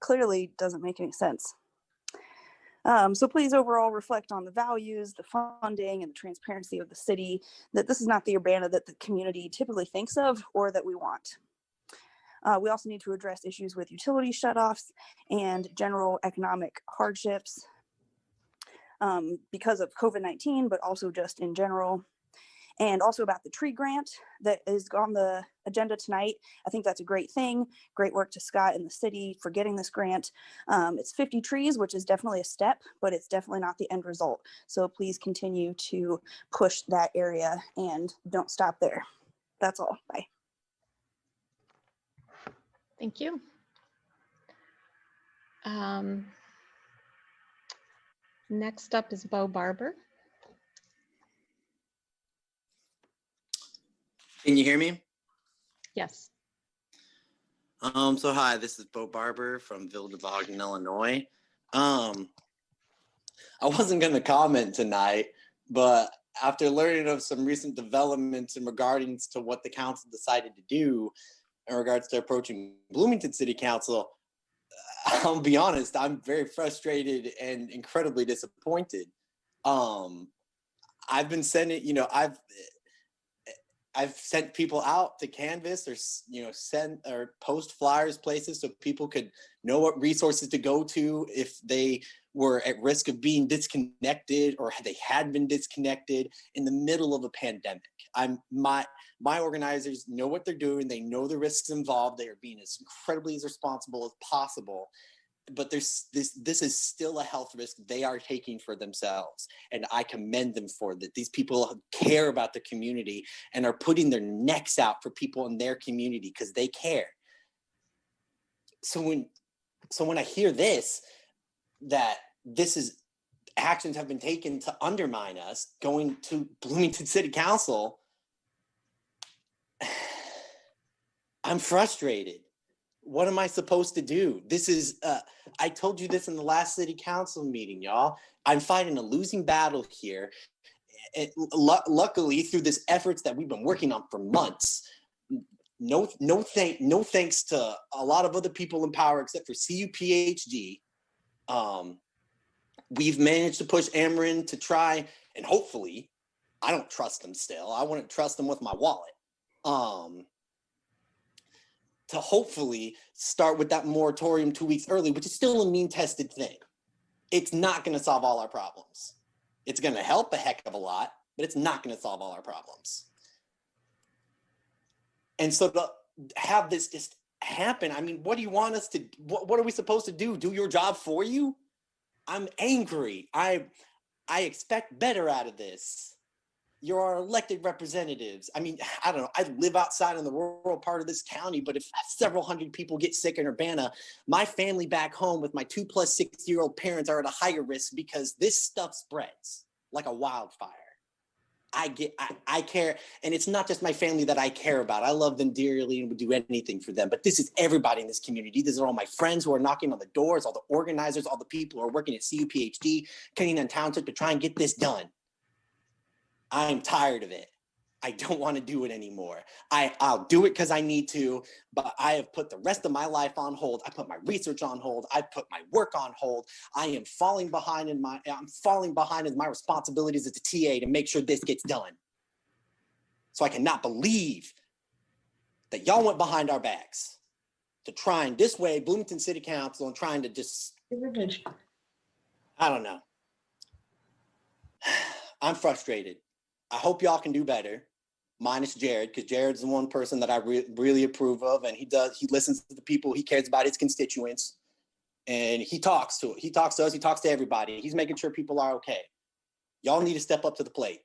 clearly doesn't make any sense. So please overall reflect on the values, the funding, and the transparency of the city, that this is not the Urbana that the community typically thinks of or that we want. We also need to address issues with utility shutoffs and general economic hardships because of COVID-19, but also just in general. And also about the tree grant that is on the agenda tonight. I think that's a great thing. Great work to Scott and the city for getting this grant. It's 50 trees, which is definitely a step, but it's definitely not the end result. So please continue to push that area and don't stop there. That's all. Bye. Thank you. Next up is Beau Barber. Can you hear me? Yes. So hi, this is Beau Barber from Ville de Bogdan, Illinois. I wasn't going to comment tonight, but after learning of some recent developments in regards to what the council decided to do in regards to approaching Bloomington City Council, I'll be honest, I'm very frustrated and incredibly disappointed. I've been sending, I've sent people out to canvas or, send or post flyers places so people could know what resources to go to if they were at risk of being disconnected or they had been disconnected in the middle of a pandemic. My organizers know what they're doing. They know the risks involved. They are being as incredibly as responsible as possible. But this is still a health risk they are taking for themselves. And I commend them for that. These people care about the community and are putting their necks out for people in their community because they care. So when I hear this, that this is actions have been taken to undermine us going to Bloomington City Council, I'm frustrated. What am I supposed to do? This is, I told you this in the last city council meeting, y'all. I'm fighting a losing battle here. And luckily, through this efforts that we've been working on for months, no thanks to a lot of other people in power except for CUPHG, we've managed to push Ameren to try, and hopefully, I don't trust them still. I wouldn't trust them with my wallet. To hopefully start with that moratorium 2 weeks early, which is still a mean tested thing. It's not going to solve all our problems. It's going to help a heck of a lot, but it's not going to solve all our problems. And so to have this just happen, I mean, what do you want us to, what are we supposed to do? Do your job for you? I'm angry. I expect better out of this. You're our elected representatives. I mean, I don't know. I live outside in the rural part of this county, but if several hundred people get sick in Urbana, my family back home with my 2 + 6-year-old parents are at a higher risk because this stuff spreads like a wildfire. I care. And it's not just my family that I care about. I love them dearly and would do anything for them. But this is everybody in this community. These are all my friends who are knocking on the doors, all the organizers, all the people who are working at CUPHD, Cunningham Township to try and get this done. I'm tired of it. I don't want to do it anymore. I'll do it because I need to, but I have put the rest of my life on hold. I put my research on hold. I put my work on hold. I am falling behind in my responsibilities as a TA to make sure this gets done. So I cannot believe that y'all went behind our backs to try and dissuade Bloomington City Council and trying to just, I don't know. I'm frustrated. I hope y'all can do better, minus Jared, because Jared's the one person that I really approve of, and he listens to the people, he cares about his constituents, and he talks to us, he talks to everybody. He's making sure people are okay. Y'all need to step up to the plate.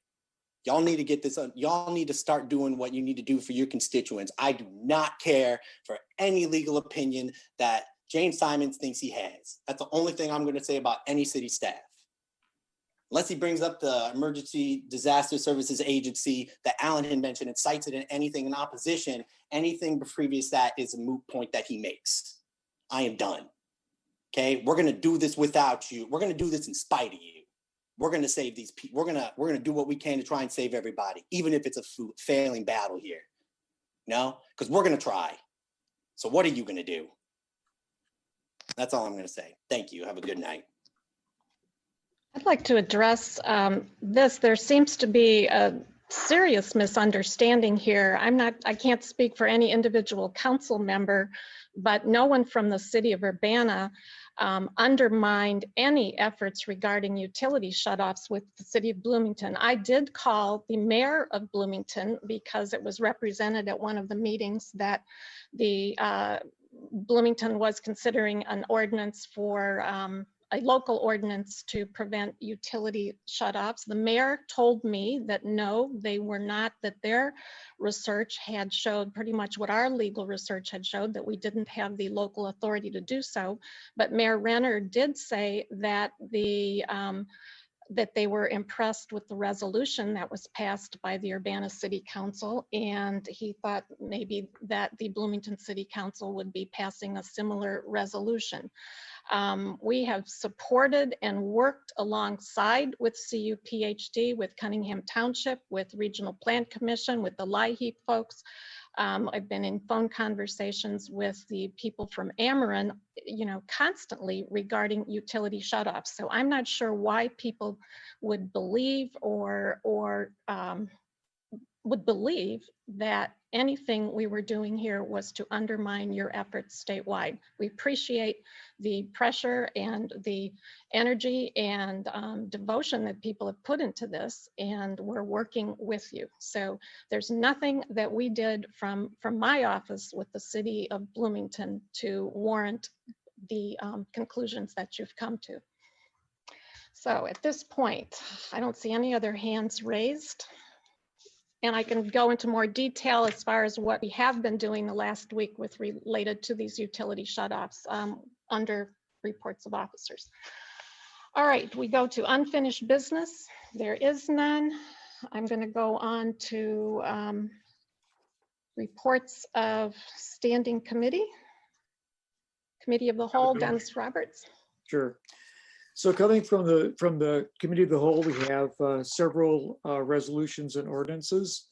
Y'all need to get this, y'all need to start doing what you need to do for your constituents. I do not care for any legal opinion that James Simons thinks he has. That's the only thing I'm going to say about any city staff. Unless he brings up the Emergency Disaster Services Agency that Alan had mentioned and cites it in anything in opposition, anything previous that is a moot point that he makes. I am done. Okay, we're gonna do this without you. We're gonna do this in spite of you. We're gonna save these people. We're gonna do what we can to try and save everybody, even if it's a failing battle here. No, because we're gonna try. So what are you gonna do? That's all I'm gonna say. Thank you. Have a good night. I'd like to address this. There seems to be a serious misunderstanding here. I can't speak for any individual council member, but no one from the city of Urbana undermined any efforts regarding utility shutoffs with the city of Bloomington. I did call the mayor of Bloomington because it was represented at one of the meetings that the Bloomington was considering an ordinance for a local ordinance to prevent utility shutoffs. The mayor told me that no, they were not, that their research had showed pretty much what our legal research had showed, that we didn't have the local authority to do so. But Mayor Renner did say that the that they were impressed with the resolution that was passed by the Urbana City Council, and he thought maybe that the Bloomington City Council would be passing a similar resolution. We have supported and worked alongside with CUPHD, with Cunningham Township, with Regional Plan Commission, with the LIHEAP folks. I've been in phone conversations with the people from Ameren, constantly regarding utility shutoffs. So I'm not sure why people would believe or would believe that anything we were doing here was to undermine your efforts statewide. We appreciate the pressure and the energy and devotion that people have put into this, and we're working with you. So there's nothing that we did from my office with the city of Bloomington to warrant the conclusions that you've come to. So at this point, I don't see any other hands raised. And I can go into more detail as far as what we have been doing the last week with related to these utility shutoffs under reports of officers. All right, we go to unfinished business. There is none. I'm going to go on to reports of standing committee. Committee of the Whole, Dennis Roberts. Sure. So coming from the Committee of the Whole, we have several resolutions and ordinances.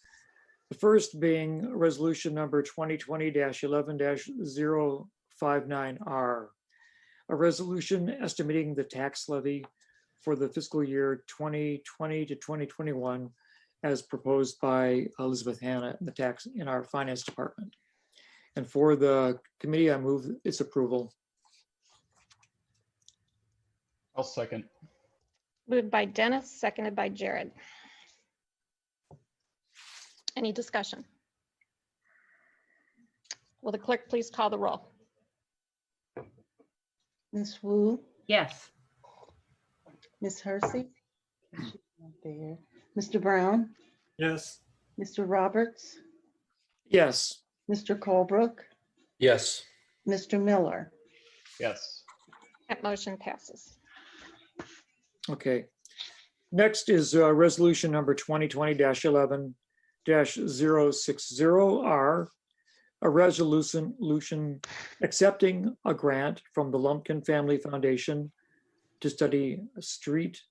The first being resolution number 2020-11-059R, a resolution estimating the tax levy for the fiscal year 2020 to 2021 as proposed by Elizabeth Hanna in our finance department. And for the committee, I move its approval. I'll second. Moved by Dennis, seconded by Jared. Any discussion? Will the clerk please call the roll? Ms. Wu, Yes. Ms. Hersey? She's not there. Mr. Brown, Yes. Mr. Roberts, Yes. Mr. Colebrook, Yes. Mr. Miller. Yes. That motion passes. Okay. Next is resolution number 2020-11-060R, a resolution accepting a grant from the Lumpkin Family Foundation to study street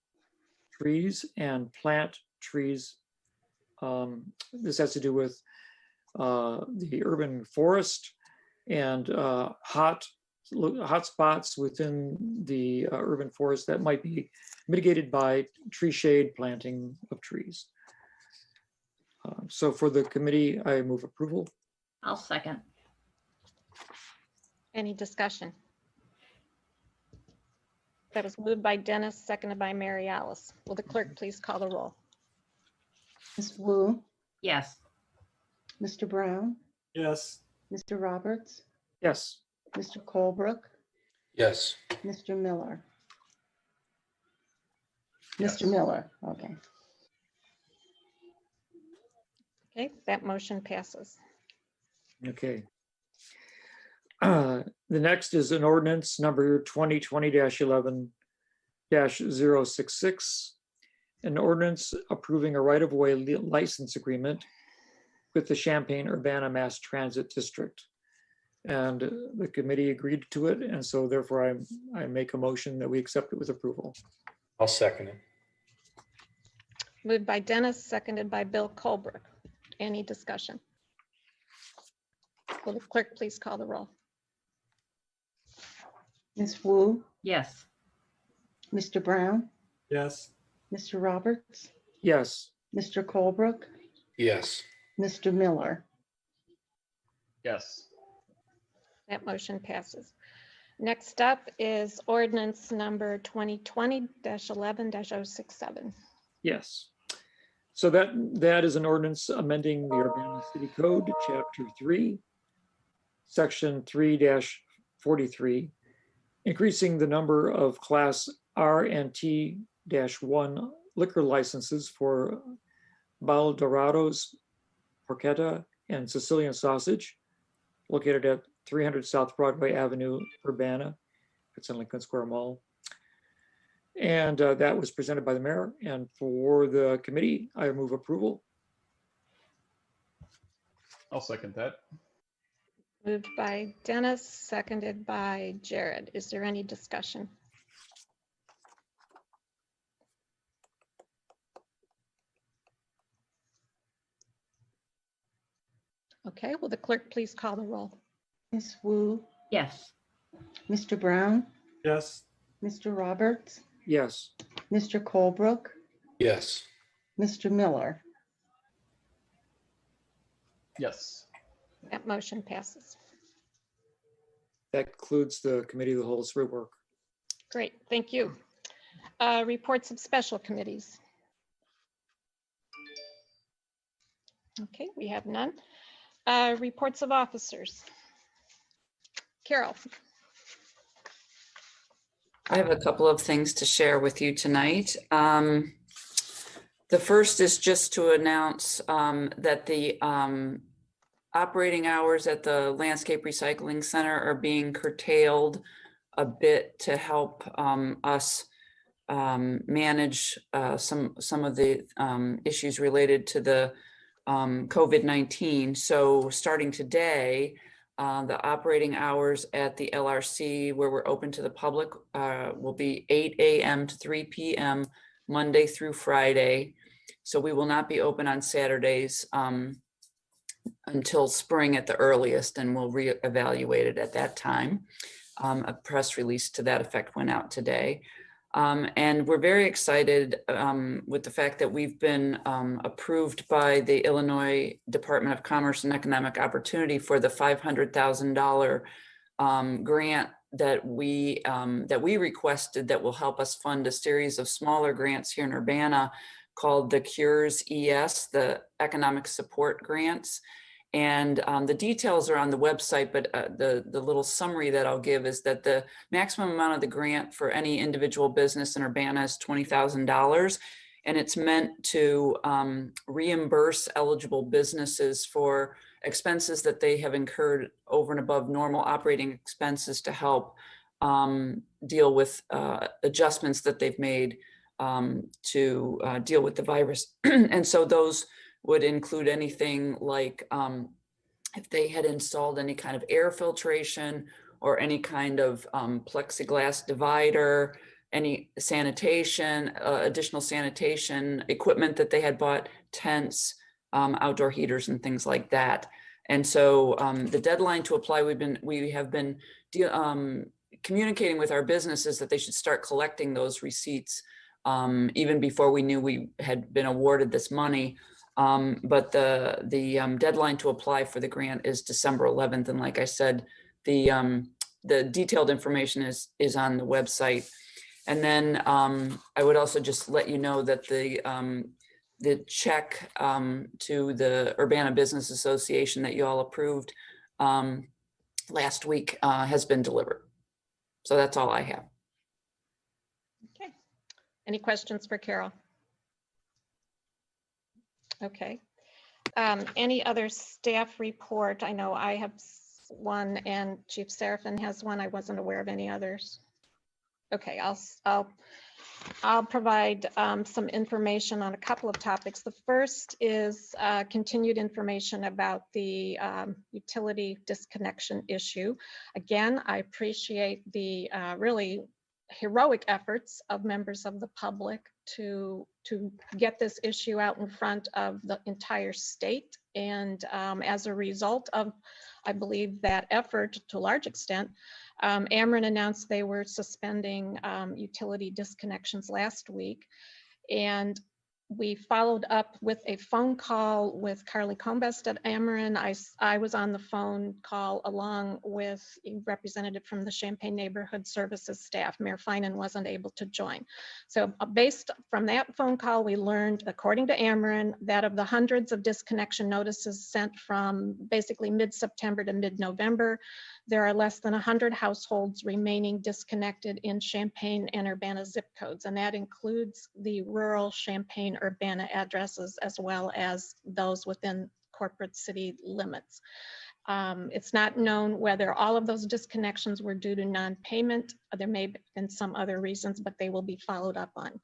trees and plant trees. This has to do with the urban forest and hot spots within the urban forest that might be mitigated by tree shade planting of trees. So for the committee, I move approval. I'll second. Any discussion? That was moved by Dennis, seconded by Mary Alice. Will the clerk please call the roll? Ms. Wu, Yes. Mr. Brown, Yes. Mr. Roberts, Yes. Mr. Colebrook, Yes. Mr. Miller. Yes. Mr. Miller, okay. Okay, that motion passes. Okay. The next is an ordinance number 2020-11-066, an ordinance approving a right-of-way license agreement with the Champaign-Urbana Mass Transit District. And the committee agreed to it, and so therefore I make a motion that we accept it with approval. I'll second it. Moved by Dennis, seconded by Bill Colebrook. Any discussion? Will the clerk please call the roll? Ms. Wu, Yes. Mr. Brown, Yes. Mr. Roberts, Yes. Mr. Colebrook, Yes. Mr. Miller. Yes. That motion passes. Next up is ordinance number 2020-11-067. Yes. So that is an ordinance amending the Urbana City Code, Chapter 3, Section 3-43, increasing the number of Class R and T-1 liquor licenses for Baldorados, Porchetta, and Sicilian Sausage, located at 300 South Broadway Avenue, Urbana. It's in Lincoln Square Mall. And that was presented by the mayor. And for the committee, I move approval. I'll second that. Moved by Dennis, seconded by Jared. Is there any discussion? Okay, will the clerk please call the roll? Ms. Wu, Yes. Mr. Brown, Yes. Mr. Roberts, Yes. Mr. Colebrook, Yes. Mr. Miller. Yes. That motion passes. That concludes the committee of the whole's work. Great, thank you. Reports of special committees. Okay, we have none. Reports of officers. Carol. I have a couple of things to share with you tonight. The first is just to announce that the operating hours at the Landscape Recycling Center are being curtailed a bit to help us manage some of the issues related to the COVID-19. So starting today, the operating hours at the LRC, where we're open to the public, will be 8 a.m. to 3 p.m. Monday through Friday. So we will not be open on Saturdays until spring at the earliest, and we'll reevaluate it at that time. A press release to that effect went out today. And we're very excited with the fact that we've been approved by the Illinois Department of Commerce and Economic Opportunity for the $500,000 grant that we requested that will help us fund a series of smaller grants here in Urbana called the Cures ES, the Economic Support Grants. And the details are on the website, but the little summary that I'll give is that the maximum amount of the grant for any individual business in Urbana is $20,000. And it's meant to reimburse eligible businesses for expenses that they have incurred over and above normal operating expenses to help deal with adjustments that they've made to deal with the virus. And so those would include anything like if they had installed any kind of air filtration or any kind of plexiglass divider, any sanitation, additional sanitation equipment that they had bought, tents, outdoor heaters and things like that. And so the deadline to apply, we have been communicating with our businesses that they should start collecting those receipts even before we knew we had been awarded this money. But the deadline to apply for the grant is December 11th. And like I said, the detailed information is on the website. And then I would also just let you know that the check to the Urbana Business Association that you all approved last week has been delivered. So that's all I have. Okay. Any questions for Carol? Okay. Any other staff report? I know I have one and Chief Seraphin has one. I wasn't aware of any others. Okay, I'll provide some information on a couple of topics. The first is continued information about the utility disconnection issue. Again, I appreciate the really heroic efforts of members of the public to get this issue out in front of the entire state. And as a result of, I believe, that effort to a large extent, Ameren announced they were suspending utility disconnections last week. And we followed up with a phone call with Carly Combest at Ameren. I was on the phone call along with a representative from the Champaign Neighborhood Services staff. Mayor Finan wasn't able to join. So based from that phone call, we learned, according to Ameren, that of the hundreds of disconnection notices sent from basically mid-September to mid-November, there are less than 100 households remaining disconnected in Champaign and Urbana zip codes, and that includes the rural Champaign-Urbana addresses as well as those within corporate city limits. It's not known whether all of those disconnections were due to non-payment. There may have been some other reasons, but they will be followed up on.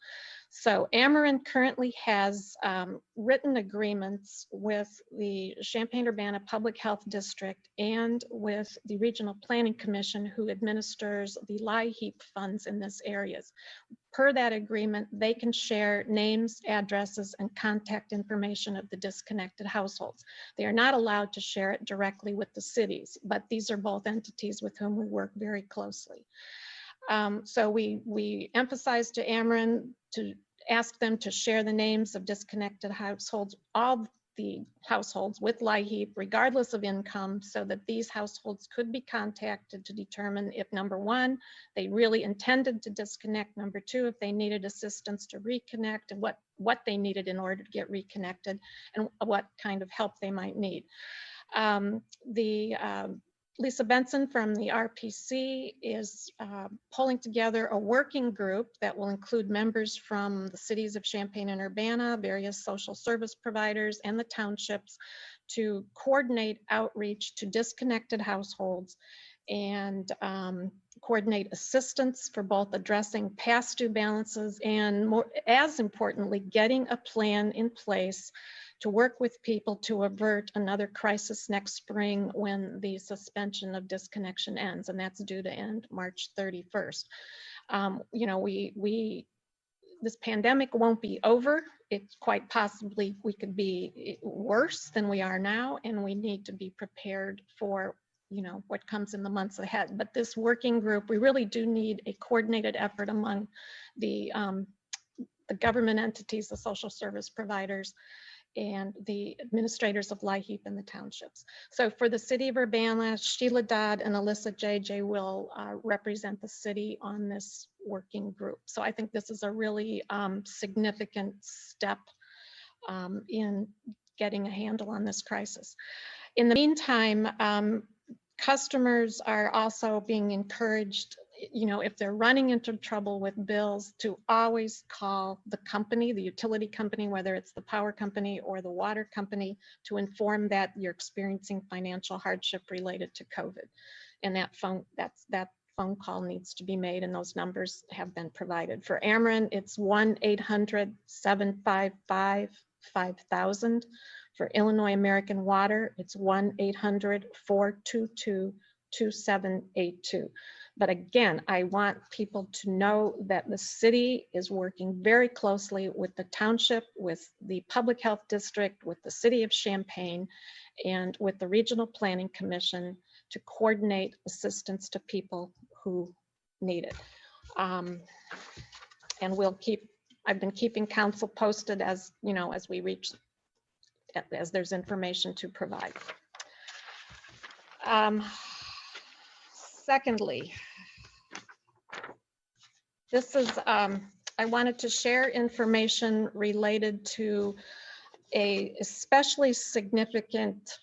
So Ameren currently has written agreements with the Champaign-Urbana Public Health District and with the Regional Planning Commission, who administers the LIHEAP funds in this areas. Per that agreement, they can share names, addresses, and contact information of the disconnected households. They are not allowed to share it directly with the cities, but these are both entities with whom we work very closely. So we emphasize to Ameren to ask them to share the names of disconnected households, all the households with LIHEAP, regardless of income, so that these households could be contacted to determine if, number one, they really intended to disconnect, number two, if they needed assistance to reconnect, and what they needed in order to get reconnected, and what kind of help they might need. Lisa Benson from the RPC is pulling together a working group that will include members from the cities of Champaign and Urbana, various social service providers, and the townships to coordinate outreach to disconnected households and coordinate assistance for both addressing past due balances and, more, as importantly, getting a plan in place to work with people to avert another crisis next spring when the suspension of disconnection ends, and that's due to end March 31st. You know, this pandemic won't be over. It's quite possibly we could be worse than we are now, and we need to be prepared for, you know, what comes in the months ahead. But this working group, we really do need a coordinated effort among the government entities, the social service providers, and the administrators of LIHEAP in the townships. So for the city of Urbana, Sheila Dodd and Alyssa JJ will represent the city on this working group. So I think this is a really significant step in getting a handle on this crisis. In the meantime, customers are also being encouraged, you know, if they're running into trouble with bills, to always call the company, the utility company, whether it's the power company or the water company, to inform that you're experiencing financial hardship related to COVID. And that phone call needs to be made, and those numbers have been provided. For Ameren, it's 1-800-755-5000. For Illinois American Water, it's 1-800-422-2782. But again, I want people to know that the city is working very closely with the township, with the public health district, with the city of Champaign, and with the Regional Planning Commission to coordinate assistance to people who need it. And I've been keeping council posted as, you know, as we reach, as there's information to provide. Secondly, this is, I wanted to share information related to a especially significant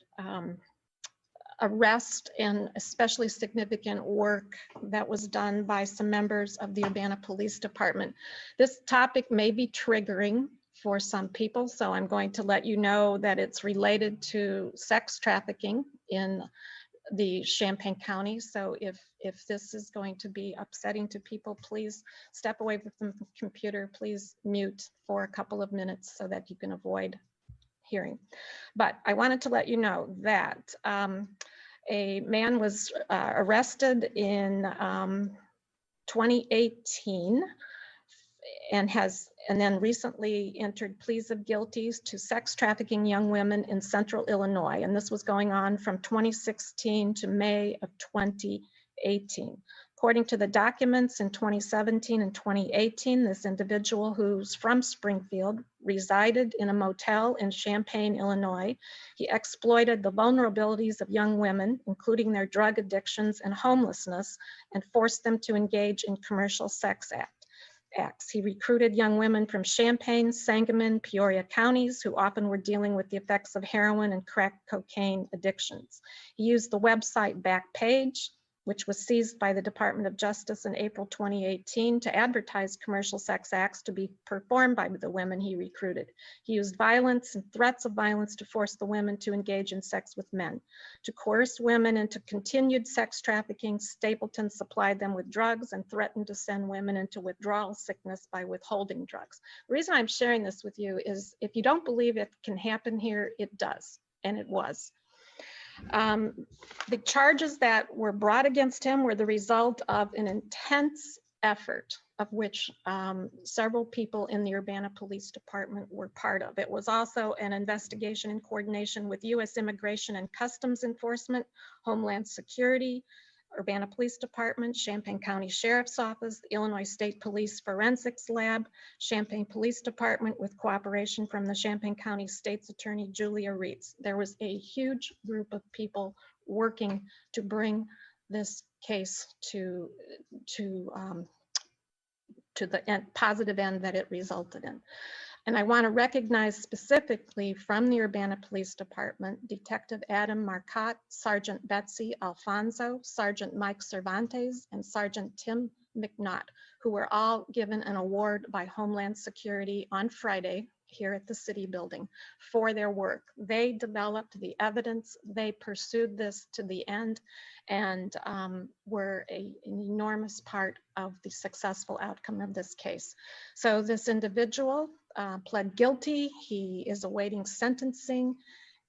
arrest and especially significant work that was done by some members of the Urbana Police Department. This topic may be triggering for some people, so I'm going to let you know that it's related to sex trafficking in the Champaign County. So if this is going to be upsetting to people, please step away from the computer, please mute for a couple of minutes so that you can avoid hearing. But I wanted to let you know that a man was arrested in 2018 and then recently entered pleas of guilty to sex trafficking young women in central Illinois. And this was going on from 2016 to May of 2018. According to the documents in 2017 and 2018, this individual, who's from Springfield, resided in a motel in Champaign, Illinois. He exploited the vulnerabilities of young women, including their drug addictions and homelessness, and forced them to engage in commercial sex acts. He recruited young women from Champaign, Sangamon, Peoria counties, who often were dealing with the effects of heroin and crack cocaine addictions. He used the website Backpage which was seized by the Department of Justice in April 2018 to advertise commercial sex acts to be performed by the women he recruited. He used violence and threats of violence to force the women to engage in sex with men. To coerce women into continued sex trafficking, Stapleton supplied them with drugs and threatened to send women into withdrawal sickness by withholding drugs. The reason I'm sharing this with you is if you don't believe it can happen here, it does, and it was. The charges that were brought against him were the result of an intense effort of which several people in the Urbana Police Department were part of. It was also an investigation in coordination with U.S. Immigration and Customs Enforcement, Homeland Security, Urbana Police Department, Champaign County Sheriff's Office, the Illinois State Police Forensics Lab, Champaign Police Department with cooperation from the Champaign County State's Attorney Julia Reitz. There was a huge group of people working to bring this case to the positive end that it resulted in. And I want to recognize specifically from the Urbana Police Department, Detective Adam Marcotte, Sergeant Betsy Alfonso, Sergeant Mike Cervantes, and Sergeant Tim McNaught, who were all given an award by Homeland Security on Friday here at the city building for their work. They developed the evidence, they pursued this to the end, and were an enormous part of the successful outcome of this case. So this individual pled guilty. He is awaiting sentencing,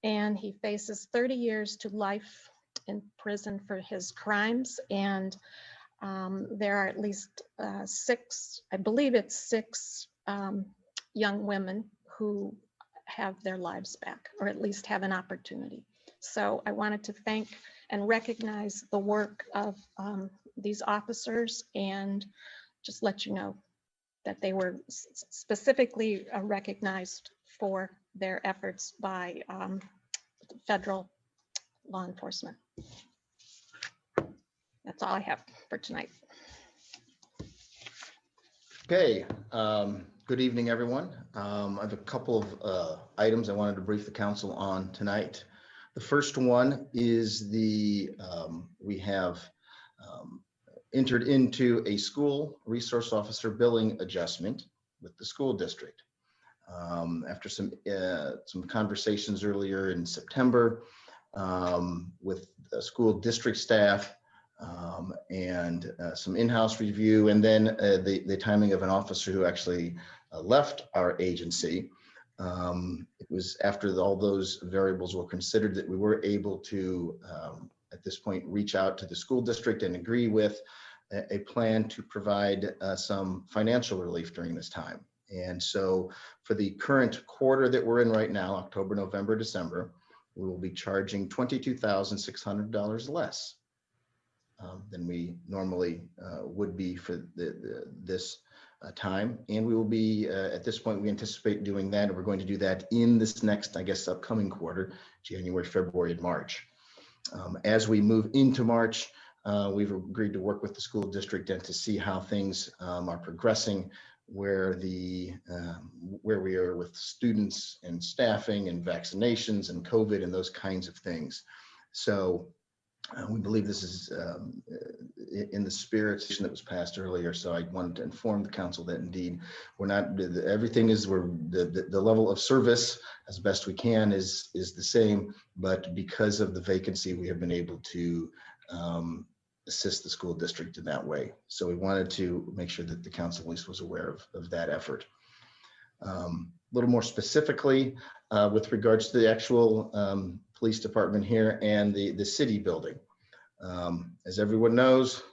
and he faces 30 years to life in prison for his crimes. And there are at least six, I believe it's six young women who have their lives back, or at least have an opportunity. So I wanted to thank and recognize the work of these officers, and just let you know that they were specifically recognized for their efforts by federal law enforcement. That's all I have for tonight. Okay, good evening, everyone. I have a couple of items I wanted to brief the council on tonight. The first one is we have entered into a school resource officer billing adjustment with the school district. After some conversations earlier in September with the school district staff and some in-house review, and then the timing of an officer who actually left our agency. It was after all those variables were considered that we were able to, at this point, reach out to the school district and agree with a plan to provide some financial relief during this time. And so for the current quarter that we're in right now, October, November, December, we will be charging $22,600 less than we normally would be for this time. And we will be, at this point, we anticipate doing that, and we're going to do that in this next, I guess, upcoming quarter, January, February, and March. As we move into March, we've agreed to work with the school district and to see how things are progressing, where we are with students and staffing and vaccinations and COVID and those kinds of things. So we believe this is in the spirit that was passed earlier. So I wanted to inform the council that indeed we're not, everything is, the level of service as best we can is the same, but because of the vacancy, we have been able to assist the school district in that way. So we wanted to make sure that the council at least was aware of that effort. A little more specifically, with regards to the actual police department here and the city building. As everyone knows,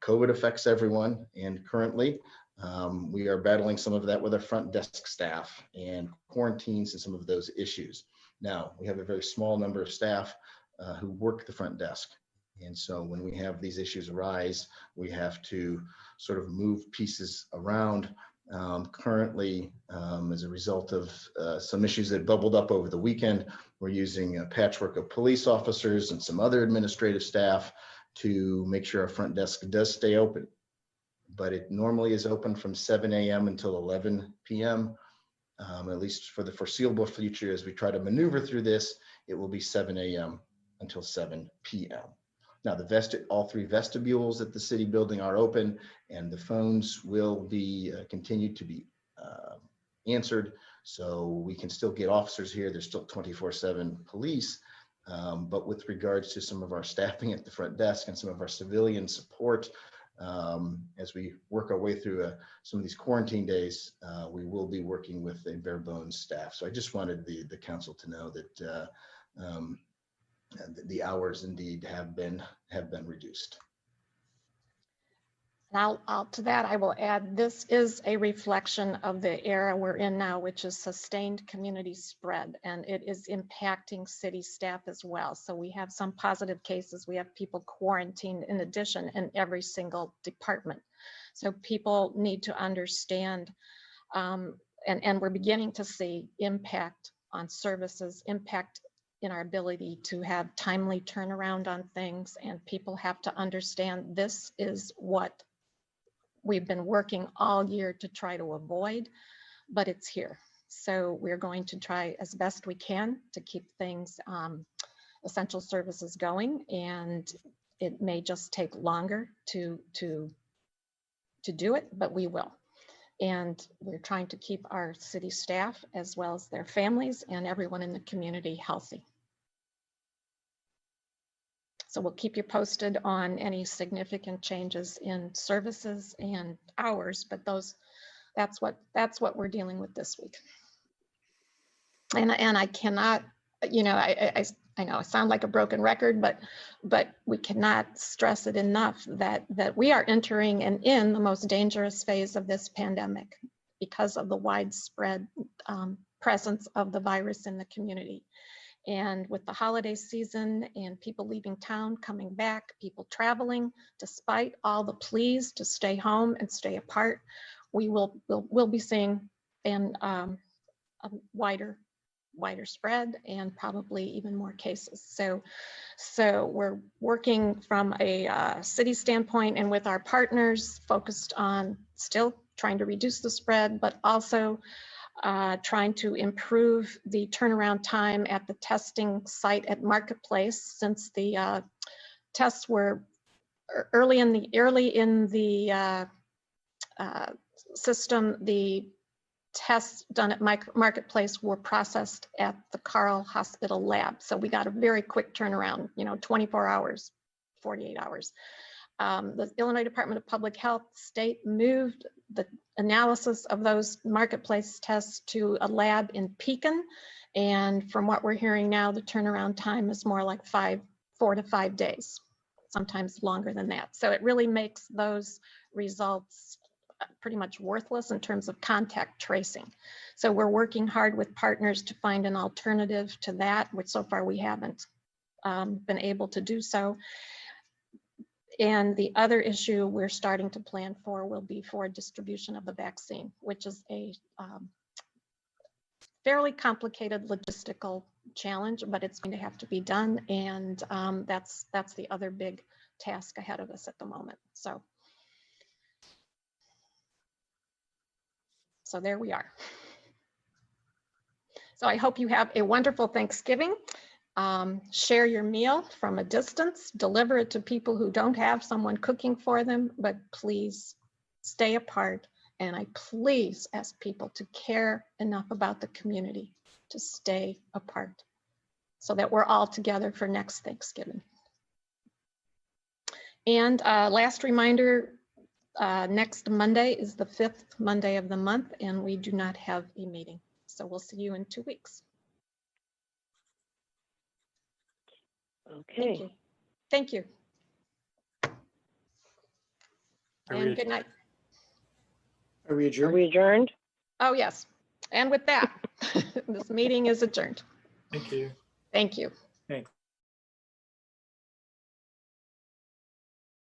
COVID affects everyone, and currently we are battling some of that with our front desk staff and quarantines and some of those issues. Now, we have a very small number of staff who work the front desk. And so when we have these issues arise, we have to sort of move pieces around. Currently, as a result of some issues that bubbled up over the weekend, we're using a patchwork of police officers and some other administrative staff to make sure our front desk does stay open. But it normally is open from 7 a.m. until 11 p.m. At least for the foreseeable future, as we try to maneuver through this, it will be 7 a.m. until 7 p.m. Now, all 3 vestibules at the city building are open, and the phones will be continued to be answered, so we can still get officers here. There's still 24/7 police, but with regards to some of our staffing at the front desk and some of our civilian support, as we work our way through some of these quarantine days, we will be working with a bare bones staff. So I just wanted the council to know that the hours indeed have been reduced. And to that, I will add, this is a reflection of the era we're in now, which is sustained community spread, and it is impacting city staff as well. So we have some positive cases. We have people quarantined in addition in every single department. So people need to understand, and we're beginning to see impact on services, impact in our ability to have timely turnaround on things, and people have to understand this is what we've been working all year to try to avoid, but it's here. So we're going to try as best we can to keep things, essential services going, and it may just take longer to do it, but we will. And we're trying to keep our city staff as well as their families and everyone in the community healthy. So we'll keep you posted on any significant changes in services and hours, but that's what we're dealing with this week. And I cannot, you know, I know I sound like a broken record, but we cannot stress it enough that we are entering and in the most dangerous phase of this pandemic because of the widespread presence of the virus in the community. And with the holiday season and people leaving town, coming back, people traveling, despite all the pleas to stay home and stay apart, we'll be seeing a wider spread and probably even more cases. So we're working from a city standpoint and with our partners focused on still trying to reduce the spread, but also trying to improve the turnaround time at the testing site at Marketplace, since the tests were early in the system. The tests done at Marketplace were processed at the Carl Hospital lab. So we got a very quick turnaround, 24 hours, 48 hours. The Illinois Department of Public Health state moved the analysis of those Marketplace tests to a lab in Pekin. And from what we're hearing now, the turnaround time is more like 4 to 5 days, sometimes longer than that. So it really makes those results pretty much worthless in terms of contact tracing. So we're working hard with partners to find an alternative to that, which so far we haven't been able to do so. And the other issue we're starting to plan for will be for distribution of the vaccine, which is a fairly complicated logistical challenge, but it's going to have to be done. And that's the other big task ahead of us at the moment. So there we are. So I hope you have a wonderful Thanksgiving. Share your meal from a distance, deliver it to people who don't have someone cooking for them, but please stay apart. And I please ask people to care enough about the community to stay apart so that we're all together for next Thanksgiving. And last reminder, next Monday is the 5th Monday of the month, and we do not have a meeting. So we'll see you in 2 weeks. Okay. Thank you. And good night. Are we adjourned? Are we adjourned? Oh, yes. And with that, this meeting is adjourned. Thank you. Thank you. Thanks.